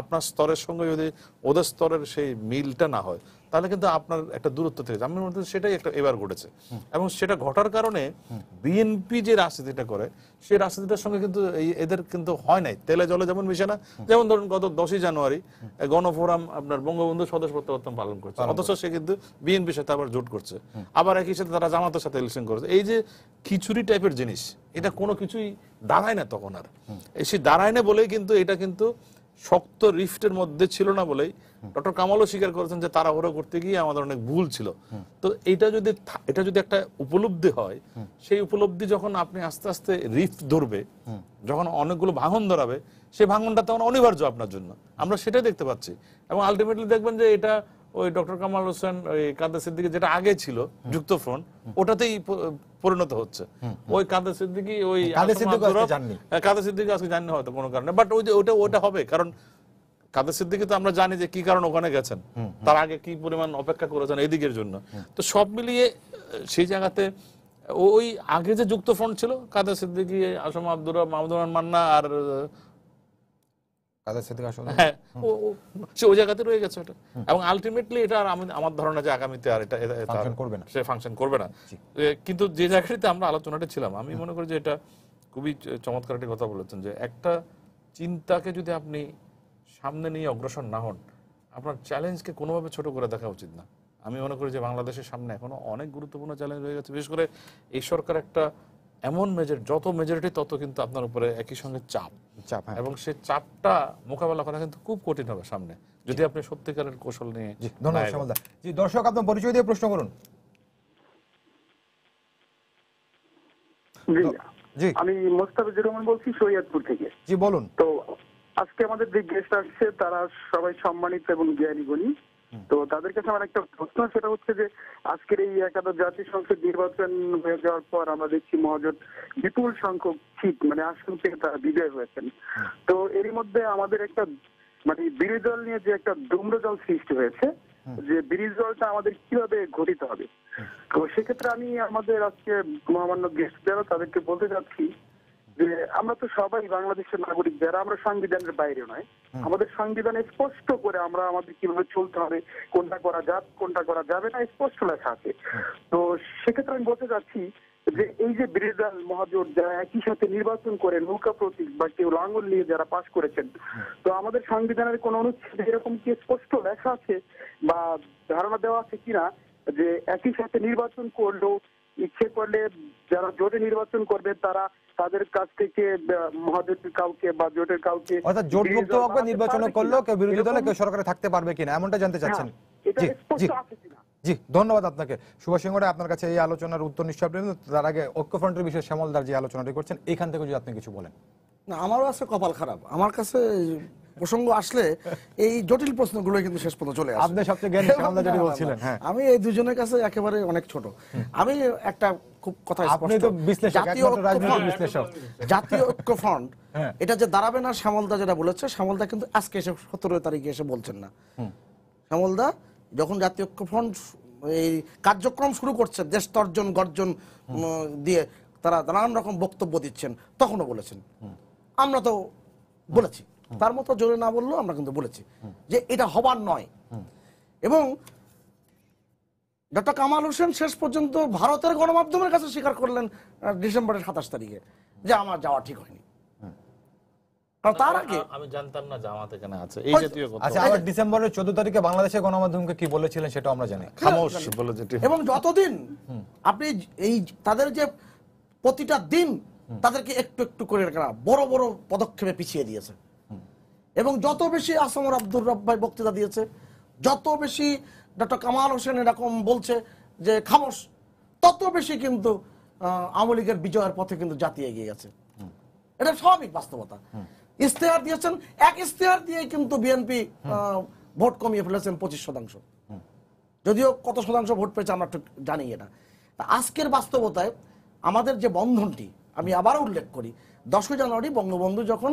আপনার স্তরের সঙ্গে যদি ওদের স্তরের সেই মিলটা না হয়, তাহলে কিন্তু আপনার একটা দূরত্ব থেকে যায়। আমার মনে হয় সেটাই একটা এবার ঘটেছে, এবং সেটা ঘটার কারণে বিএনপি যে রাজনীতিটা করে সেই রাজনীতিটার সঙ্গে কিন্তু এদের কিন্তু হয় নাই, তেলে জলে যেমন মিশে না। যেমন ধরুন গত 10ই জানুয়ারি গণফোরাম আপনার বঙ্গবন্ধু সদস্য প্রত্যাবর্তন পালন করছে, অথচ সে কিন্তু বিএনপির সাথে আবার জোট করছে, আবার একই সাথে তারা জামাতের সাথে ইলেকশন করেছে। এই যে খিচুড়ি টাইপের জিনিস, এটা কোনো কিছুই দাঁড়ায় না তখন আর। সে দাঁড়ায় না বলেই কিন্তু এটা কিন্তু শক্ত রিফটের মধ্যে ছিল না বলেই ডক্টর কামালও স্বীকার করেছেন যে তাড়াহুড়ো করতে গিয়ে আমাদের অনেক ভুল ছিল। তো এটা যদি একটা উপলব্ধি হয়, সেই উপলব্ধি যখন আপনি আস্তে আস্তে রিফট ধরবে, যখন অনেকগুলো ভাঙন ধরাবে, সেই ভাঙনটা তখন অনিবার্য আপনার জন্য। আমরা সেটাই দেখতে পাচ্ছি, এবং আলটিমেটলি দেখবেন যে এটা ওই ডক্টর কামাল হোসেন ওই কাদের সিদ্দিকী যেটা আগে ছিল যুক্ত ফ্রন্ট, ওটাতেই পরিণত হচ্ছে। ওই কাদের সিদ্দিকী ওই কাদের সিদ্দিকী আজকে জানি হয়তো কোনো কারণে, বাট ওই যে ওটা হবে, কারণ কাদের সিদ্দিকী তো আমরা জানি যে কি কারণ ওখানে গেছেন, তার আগে কি পরিমাণ অপেক্ষা করেছেন এই দিকের জন্য। তো সব মিলিয়ে সেই জায়গাতে ওই আগে যে যুক্ত ফ্রন্ট ছিল কাদের সিদ্দিকী, আসম আব্দুর মাহমুদুর রহমান মান্না আর হ্যাঁ, সে ওই জায়গাতে রয়ে গেছে এটা। এবং আলটিমেটলি এটা আর আমার ধারণা যে আগামীতে আর এটা সে ফাংশন করবে না। কিন্তু যে জায়গাটিতে আমরা আলোচনাটা ছিলাম, আমি মনে করি যে এটা খুবই চমৎকার একটি কথা বলেছেন, যে একটা চিন্তাকে যদি আপনি সামনে নিয়ে অগ্রসর না হন, আপনার চ্যালেঞ্জকে কোনোভাবে ছোট করে দেখা উচিত না। আমি মনে করি যে বাংলাদেশের সামনে এখনো অনেক গুরুত্বপূর্ণ চ্যালেঞ্জ রয়ে গেছে। বিশেষ করে এই সরকার একটা এমন যত মেজরিটি তত কিন্তু আপনার উপরে একই সঙ্গে চাপ, এবং সেই চাপটা মোকাবেলা করা কিন্তু খুব কঠিন হবে সামনে, যদি আপনি সত্যিকারের কৌশল নিয়ে। ধন্যবাদ শ্যামলদা। জি দর্শক, আপনার পরিচয় দিয়ে প্রশ্ন করুন। জি, আমি মোস্তাফিজুর রহমান বলছি সৈয়দপুর থেকে। জি বলুন। তো আজকে আমাদের যে গেস্ট আসছে তারা সবাই সম্মানিত এবং জ্ঞানী গুণী। তো তাদের কাছে আমার একটা প্রশ্ন, সেটা হচ্ছে যে আজকের এই একাদশ জাতীয় সংসদ নির্বাচন হয়ে যাওয়ার পর আমরা দেখছি মহাজোট বিপুল সংখ্যক সিট মানে আসন থেকে তারা বিজয় হয়েছেন। তো এরই মধ্যে আমাদের একটা মানে বিরোধী দল নিয়ে যে একটা দুম্রজল সৃষ্টি হয়েছে, যে বিরোধী দলটা আমাদের কিভাবে গঠিত হবে। তো সেক্ষেত্রে আমি আমাদের আজকে মহামান্য গেস্ট যারা তাদেরকে বলতে চাচ্ছি যে আমরা তো সবাই বাংলাদেশের নাগরিক, যারা আমরা সংবিধানের বাইরে নয়। আমাদের সংবিধানে স্পষ্ট করে আমরা আমাদের কিভাবে চলতে হবে, কোনটা করা যাবে কোনটা করা যাবে না স্পষ্ট লেখা আছে। তো সেক্ষেত্রে আমি বলতে চাচ্ছি যে এই যে বিরোধী দল মহাজোট যারা একই সাথে নির্বাচন করে নৌকা প্রতীক বা কেউ লাঙ্গল নিয়ে যারা পাশ করেছেন, তো আমাদের সংবিধানের কোন অনুচ্ছেদে এরকম কি স্পষ্ট লেখা আছে বা ধারণা দেওয়া আছে কিনা যে একই সাথে নির্বাচন করলেও ইচ্ছে করলে যারা জোটে নির্বাচন করবে তারা তাদের কাছ থেকে মহাজোটের কাউকে বা জোটের কাউকে, অর্থাৎ জোটমুক্তভাবে নির্বাচন করলেও কেউ বিরোধী দলে কেউ সরকারে থাকতে পারবে কিনা, এমনটা জানতে চাচ্ছেন? এটা স্পষ্ট আছে কিনা? জি ধন্যবাদ আপনাকে। সুভাষ সিংহ রায়, আপনার কাছে এই আলোচনার উত্তর নিশ্চয় পেলেন। তার আগে ঐক্যফ্রন্টের বিষয়ে শ্যামলদার যে আলোচনাটি করছেন, এখান থেকে যদি আপনি কিছু বলেন। না, আমারও আছে কপাল খারাপ। আমার কাছে প্রসঙ্গ আসলে এই জটিল প্রশ্নগুলো কিন্তু শেষ পর্যন্ত চলে আসে। আপনি সবচেয়ে জ্ঞানী, শ্যামলদা যেটি বলছিলেন। হ্যাঁ, আমি এই দুজনের কাছে একেবারে অনেক ছোট। আমি একটা খুব কথা আপনি তো বিশ্লেষক, একমাত্র রাজনৈতিক বিশ্লেষক। জাতীয় ঐক্যফ্রন্ট এটা যে দাঁড়াবে না, শ্যামলদা যেটা বলেছে, শ্যামলদা কিন্তু আজকে এসে 17 তারিখে এসে বলছেন না। শ্যামলদা যখন জাতীয় ঐক্যফ্রন্ট এই কার্যক্রম শুরু করছে, দেশ তর্জন গর্জন দিয়ে তারা নানান রকম বক্তব্য দিচ্ছেন, তখনও বলেছেন। আমরা তো বলেছি, তার মতো জোরে না বললেও আমরা কিন্তু বলেছি যে এটা হবার নয়। এবং ডক্টর কামাল হোসেন শেষ পর্যন্ত ভারতের গণমাধ্যমের কাছে স্বীকার করলেন ডিসেম্বরের 27 তারিখে যে আমার যাওয়া ঠিক হয়নি। কারণ তার আগে আমি জানতাম না জামাত এখানে আছে, এই জাতীয় কথা। আচ্ছা, আবার ডিসেম্বরের 14 তারিখে বাংলাদেশের গণমাধ্যমকে কি বলেছিলেন সেটা আমরা জানি। খামোশ বলে যেটি। এবং যতদিন আপনি এই তাদের যে প্রতিটা দিন তাদেরকে একটু একটু করে বড় বড় পদক্ষেপে পিছিয়ে দিয়েছে। এবং যত বেশি আসামর আব্দুর রব ভাই বক্তৃতা দিয়েছে, যত বেশি ডক্টর কামাল হোসেন এরকম বলছে যে খামোশ, তত বেশি কিন্তু আওয়ামী লীগের বিজয়ের পথে কিন্তু জাতি এগিয়ে গেছে। এটা স্বাভাবিক বাস্তবতা। ইশতেহার দিয়েছেন, এক ইশতেহার দিয়ে কিন্তু বিএনপি ভোট কমিয়ে ফেলেছেন 25%। যদিও কত শতাংশ ভোট পেয়েছে আমরা ঠিক জানি এটা। তা আজকের বাস্তবতায় আমাদের যে বন্ধনটি, আমি আবার উল্লেখ করি, 10ই জানুয়ারি বঙ্গবন্ধু যখন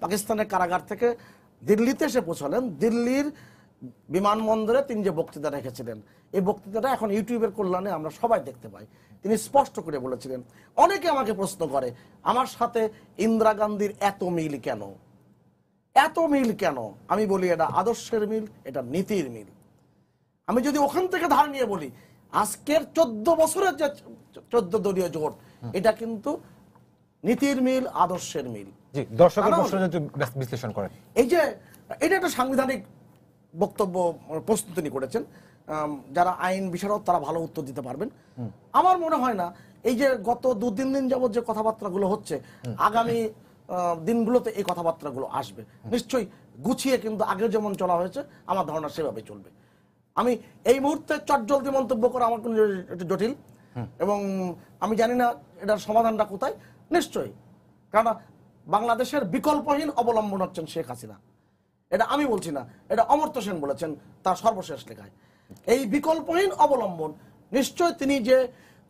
পাকিস্তানের কারাগার থেকে দিল্লিতে এসে পৌঁছালেন, দিল্লির বিমানবন্দরে তিনি যে বক্তৃতা রেখেছিলেন, এই বক্তৃতাটা এখন ইউটিউবের কল্যাণে আমরা সবাই দেখতে পাই। তিনি স্পষ্ট করে বলেছিলেন, অনেকে আমাকে প্রশ্ন করে আমার সাথে ইন্দিরা গান্ধীর এত মিল কেন, এত মিল কেন? আমি বলি এটা আদর্শের মিল, এটা নীতির মিল। আমি যদি ওখান থেকে ধার নিয়ে বলি, আজকের 14 বছরের যে 14 দলীয় জোট, এটা কিন্তু নীতির মিল, আদর্শের মিল। জি, দর্শকের প্রশ্ন একটু বিশ্লেষণ করেন। এই যে এটা একটা সাংবিধানিক বক্তব্য প্রস্তুত তিনি করেছেন, যারা আইন বিশারদ তারা ভালো উত্তর দিতে পারবেন। আমার মনে হয় না এই যে গত 2-3 দিন যাবত যে কথাবার্তাগুলো হচ্ছে, আগামী দিনগুলোতে এই কথাবার্তাগুলো আসবে নিশ্চয়ই গুছিয়ে, কিন্তু আগে যেমন চলা হয়েছে আমার ধারণা সেভাবে চলবে। আমি এই মুহূর্তে চটজলদি মন্তব্য করা আমার জন্য একটু জটিল, এবং আমি জানি না এটার সমাধানটা কোথায়। নিশ্চয়ই, কারণ বাংলাদেশের বিকল্পহীন অবলম্বন হচ্ছেন শেখ হাসিনা। এটা আমি বলছি না, এটা অমর্ত্য সেন বলেছেন তার সর্বশেষ লেখায়। এই বিকল্পহীন অবলম্বন নিশ্চয় তিনি যে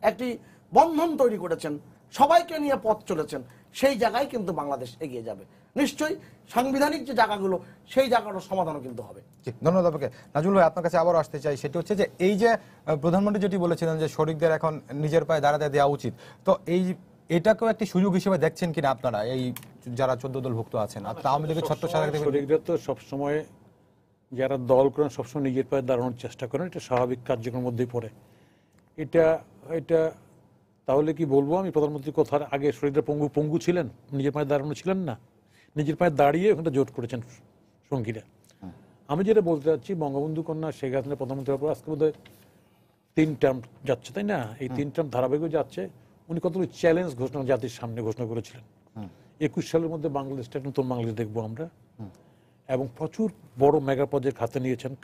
একটি বন্ধন তৈরি করেছেন, সবাইকে নিয়ে পথ চলেছেন, সেই জায়গায় কিন্তু বাংলাদেশ এগিয়ে যাবে। নিশ্চয়ই সাংবিধানিক যে জায়গাগুলো, সেই জায়গাটার সমাধানও কিন্তু হবে। ধন্যবাদ আপনাকে। নাজমুল ভাই, আপনার কাছে আবারও আসতে চাই, সেটি হচ্ছে যে এই যে প্রধানমন্ত্রী যেটি বলেছিলেন যে শরিকদের এখন নিজের পায়ে দাঁড়াতে দেওয়া উচিত, তো এটাকেও একটি সুযোগ হিসেবে দেখছেন কিনা আপনারা, এই যারা 14 দলভুক্ত আছেন? আওয়ামী লীগের শরিকরা তো সবসময়, যারা দল করেন সবসময় নিজের পায়ে দাঁড়ানোর চেষ্টা করেন, এটা স্বাভাবিক কার্যক্রমের মধ্যেই পড়ে। এটা তাহলে কি বলবো, আমি প্রধানমন্ত্রীর কথার আগে শরিকরা পঙ্গু ছিলেন, নিজের পায়ে দাঁড়ানো ছিলেন না, নিজের পায়ে দাঁড়িয়ে ওখানে জোট করেছেন সঙ্গীরা। আমি যেটা বলতে চাচ্ছি, বঙ্গবন্ধু কন্যা শেখ হাসিনা প্রধানমন্ত্রী হওয়ার পর আজকে বোধহয় 3 টার্ম যাচ্ছে, তাই না? এই 3 টার্ম ধারাবাহিক যাচ্ছে। উনি কতগুলো চ্যালেঞ্জ ঘোষণা জাতির সামনে ঘোষণা করেছিলেন। 21 সালের মধ্যে বাংলাদেশটা নতুন বাংলাদেশ দেখবো আমরা, এবং প্রচুর বড় মেগা প্রজেক্ট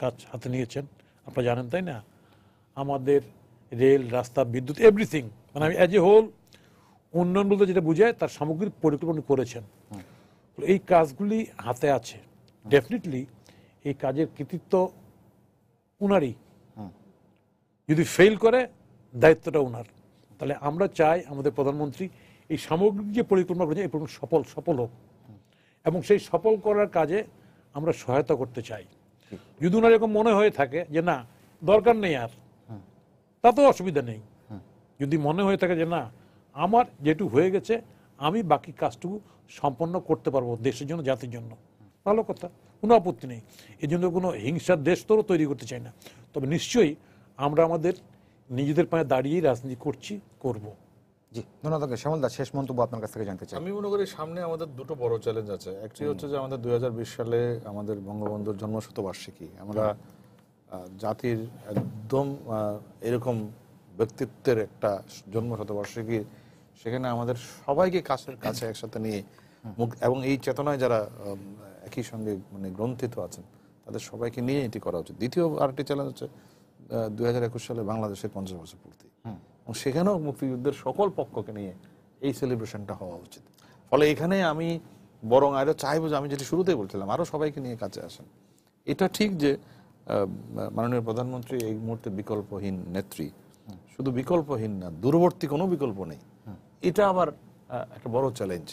কাজ হাতে নিয়েছেন, আপনারা জানেন, তাই না? আমাদের রেল, রাস্তা, বিদ্যুৎ, এভরিথিং, মানে আমি অ্যাজ এ হোল উন্নয়ন বলতে যেটা বুঝায় তার সামগ্রিক পরিকল্পনা করেছেন। এই কাজগুলি হাতে আছে, ডেফিনেটলি এই কাজের কৃতিত্ব উনারই। যদি ফেল করে দায়িত্বটা উনার। তাহলে আমরা চাই আমাদের প্রধানমন্ত্রী এই সামগ্রিক যে পরিকল্পনা করেছে, এই পরিকল্পনা সফল হোক, এবং সেই সফল করার কাজে আমরা সহায়তা করতে চাই। যদি ওনার এরকম মনে হয়ে থাকে যে না দরকার নেই আর, তাতেও অসুবিধা নেই। যদি মনে হয়ে থাকে যে না আমার যেটুকু হয়ে গেছে আমি বাকি কাজটুকু সম্পন্ন করতে পারবো দেশের জন্য, জাতির জন্য, ভালো কথা, কোনো আপত্তি নেই। এই জন্য কোনো হিংসার দেশ তো তৈরি করতে চাই না। তবে নিশ্চয়ই আমরা আমাদের নিজেদের পায়ে দাঁড়িয়েই রাজনীতি করব। জি, ধন্যবাদ। শ্যামল দা, শেষ মন্তব্য আপনার কাছ থেকে জানতে চাই। আমি মনে করি সামনে আমাদের দুটো বড় চ্যালেঞ্জ আছে। একটি হচ্ছে যে আমাদের 2020 সালে আমাদের বঙ্গবন্ধুর জন্মশতবার্ষিকী, আমরা জাতির একদম এরকম ব্যক্তিত্বের একটা জন্মশতবার্ষিকী, সেখানে আমাদের সবাইকে কাছে একসাথে নিয়ে এবং এই চেতনায় যারা একই সঙ্গে মানে গ্রন্থিত আছেন তাদের সবাইকে নিয়ে এটি করা উচিত। দ্বিতীয় আরেকটি চ্যালেঞ্জ হচ্ছে 2021 সালে বাংলাদেশের 50 বছর পূর্তি, এবং সেখানেও মুক্তিযুদ্ধের সকল পক্ষকে নিয়ে এই সেলিব্রেশনটা হওয়া উচিত। ফলে এখানে আমি বরং আরো চাইবো যে আমি যেটি শুরুতেই বলছিলাম, আরো সবাইকে নিয়ে কাছে আসেন। এটা ঠিক যে মাননীয় প্রধানমন্ত্রী এই মুহূর্তে বিকল্পহীন নেত্রী, শুধু বিকল্পহীন না, দূরবর্তী কোনো বিকল্প নেই। এটা আবার একটা বড় চ্যালেঞ্জ।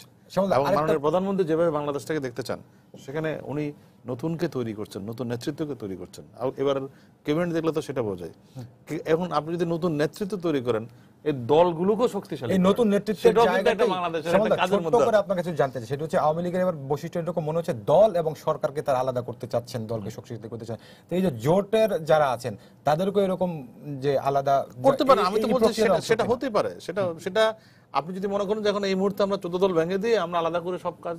এবং মাননীয় প্রধানমন্ত্রী যেভাবে বাংলাদেশটাকে দেখতে চান, সেখানে উনি নতুনকে তৈরি করছেন, নতুন নেতৃত্বকে তৈরি করছেন। এবার ক্যাবিনেট দেখলে তো সেটা বোঝায়। এখন আপনি যদি নতুন নেতৃত্ব তৈরি করেন, এই দলগুলোকেও শক্তিশালী, এই নতুন নেতৃত্বের জায়গাটা বাংলাদেশের একটা কাজের মধ্যে করে আপনার কাছে জানতে চাই, সেটা হচ্ছে আওয়ামী লীগের এবার বৈশিষ্ট্য এরকম মনে হচ্ছে দল এবং সরকারকে তারা আলাদা করতে চাচ্ছেন, দলকে শক্তিশালী করতে চান। তো এই যে জোটের যারা আছেন তাদেরকে এরকম যে আলাদা করতে পারে, আমি তো বলছি সেটা হতে পারে। সেটা আপনি যদি মনে করেন যে এখন এই মুহূর্তে আমরা 14 দল ভেঙে দিয়ে আমরা আলাদা করে সব কাজ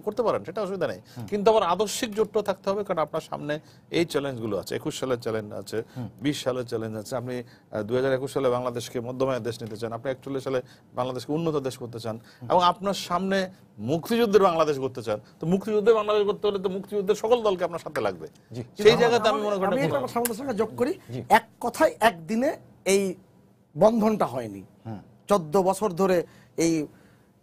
করতে পারেন, সেটা অসুবিধা নেই। কিন্তু আবার আদর্শিক জোটটা থাকতে হবে, কারণ আপনার সামনে এই চ্যালেঞ্জগুলো আছে। 21 সালের চ্যালেঞ্জ আছে, 20 সালের চ্যালেঞ্জ আছে। আপনি 2021 সালে বাংলাদেশকে মধ্যমায়ের দেশ নিতে চান, আপনি 41 সালে বাংলাদেশকে উন্নত দেশ করতে চান, এবং আপনার সামনে মুক্তিযুদ্ধের বাংলাদেশ করতে চান। তো মুক্তিযুদ্ধের বাংলাদেশ করতে হলে তো মুক্তিযুদ্ধের সকল দলকে আপনার সাথে লাগবে। সেই জায়গাতে আমি মনে করি সঙ্গে যোগ করি, এক কথায় একদিনে এই বন্ধনটা হয়নি। 14 বছর ধরে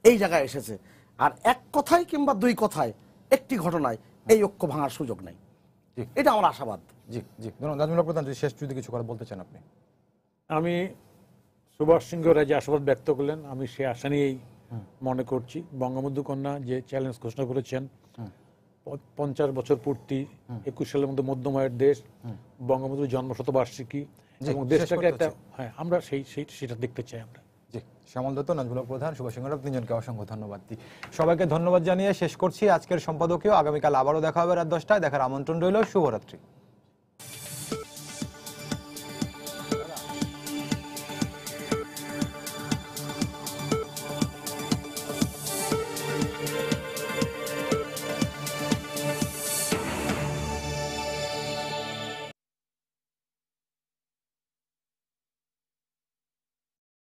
এই জায়গায় এসেছে। আর এক কথায় কিংবা দুই কথায় একটি ঘটনায় এই ঐক্য ভাঙার সুযোগ নেই। জি। এটা আমার আশাবাদ। জি জি ধন্যবাদ। নাজমুল প্রধান, শেষ যদি কিছু কথা বলতে চান আপনি। আমি সুভাষ সিংহ রায় যে আশাবাদ ব্যক্ত করলেন, আমি সে আশা নিয়েই মনে করছি। বঙ্গবন্ধু কন্যা যে চ্যালেঞ্জ ঘোষণা করেছেন, 50 বছর পূর্তি, 21 সালের মধ্যে মধ্যম আয়ের দেশ, বঙ্গবন্ধুর জন্মশতবার্ষিকী এবং দেশটাকে একটা, হ্যাঁ আমরা সেটা দেখতে চাই আমরা। জি, শ্যামল দত্ত, নাজমুল প্রধান, সুভাষ সিংহ রায়, তিনজনকে অসংখ্য ধন্যবাদ দিই। সবাইকে ধন্যবাদ জানিয়ে শেষ করছি আজকের সম্পাদকীয়। আগামীকাল আবারও দেখা হবে রাত 10টায়। দেখার আমন্ত্রণ রইল। শুভরাত্রি।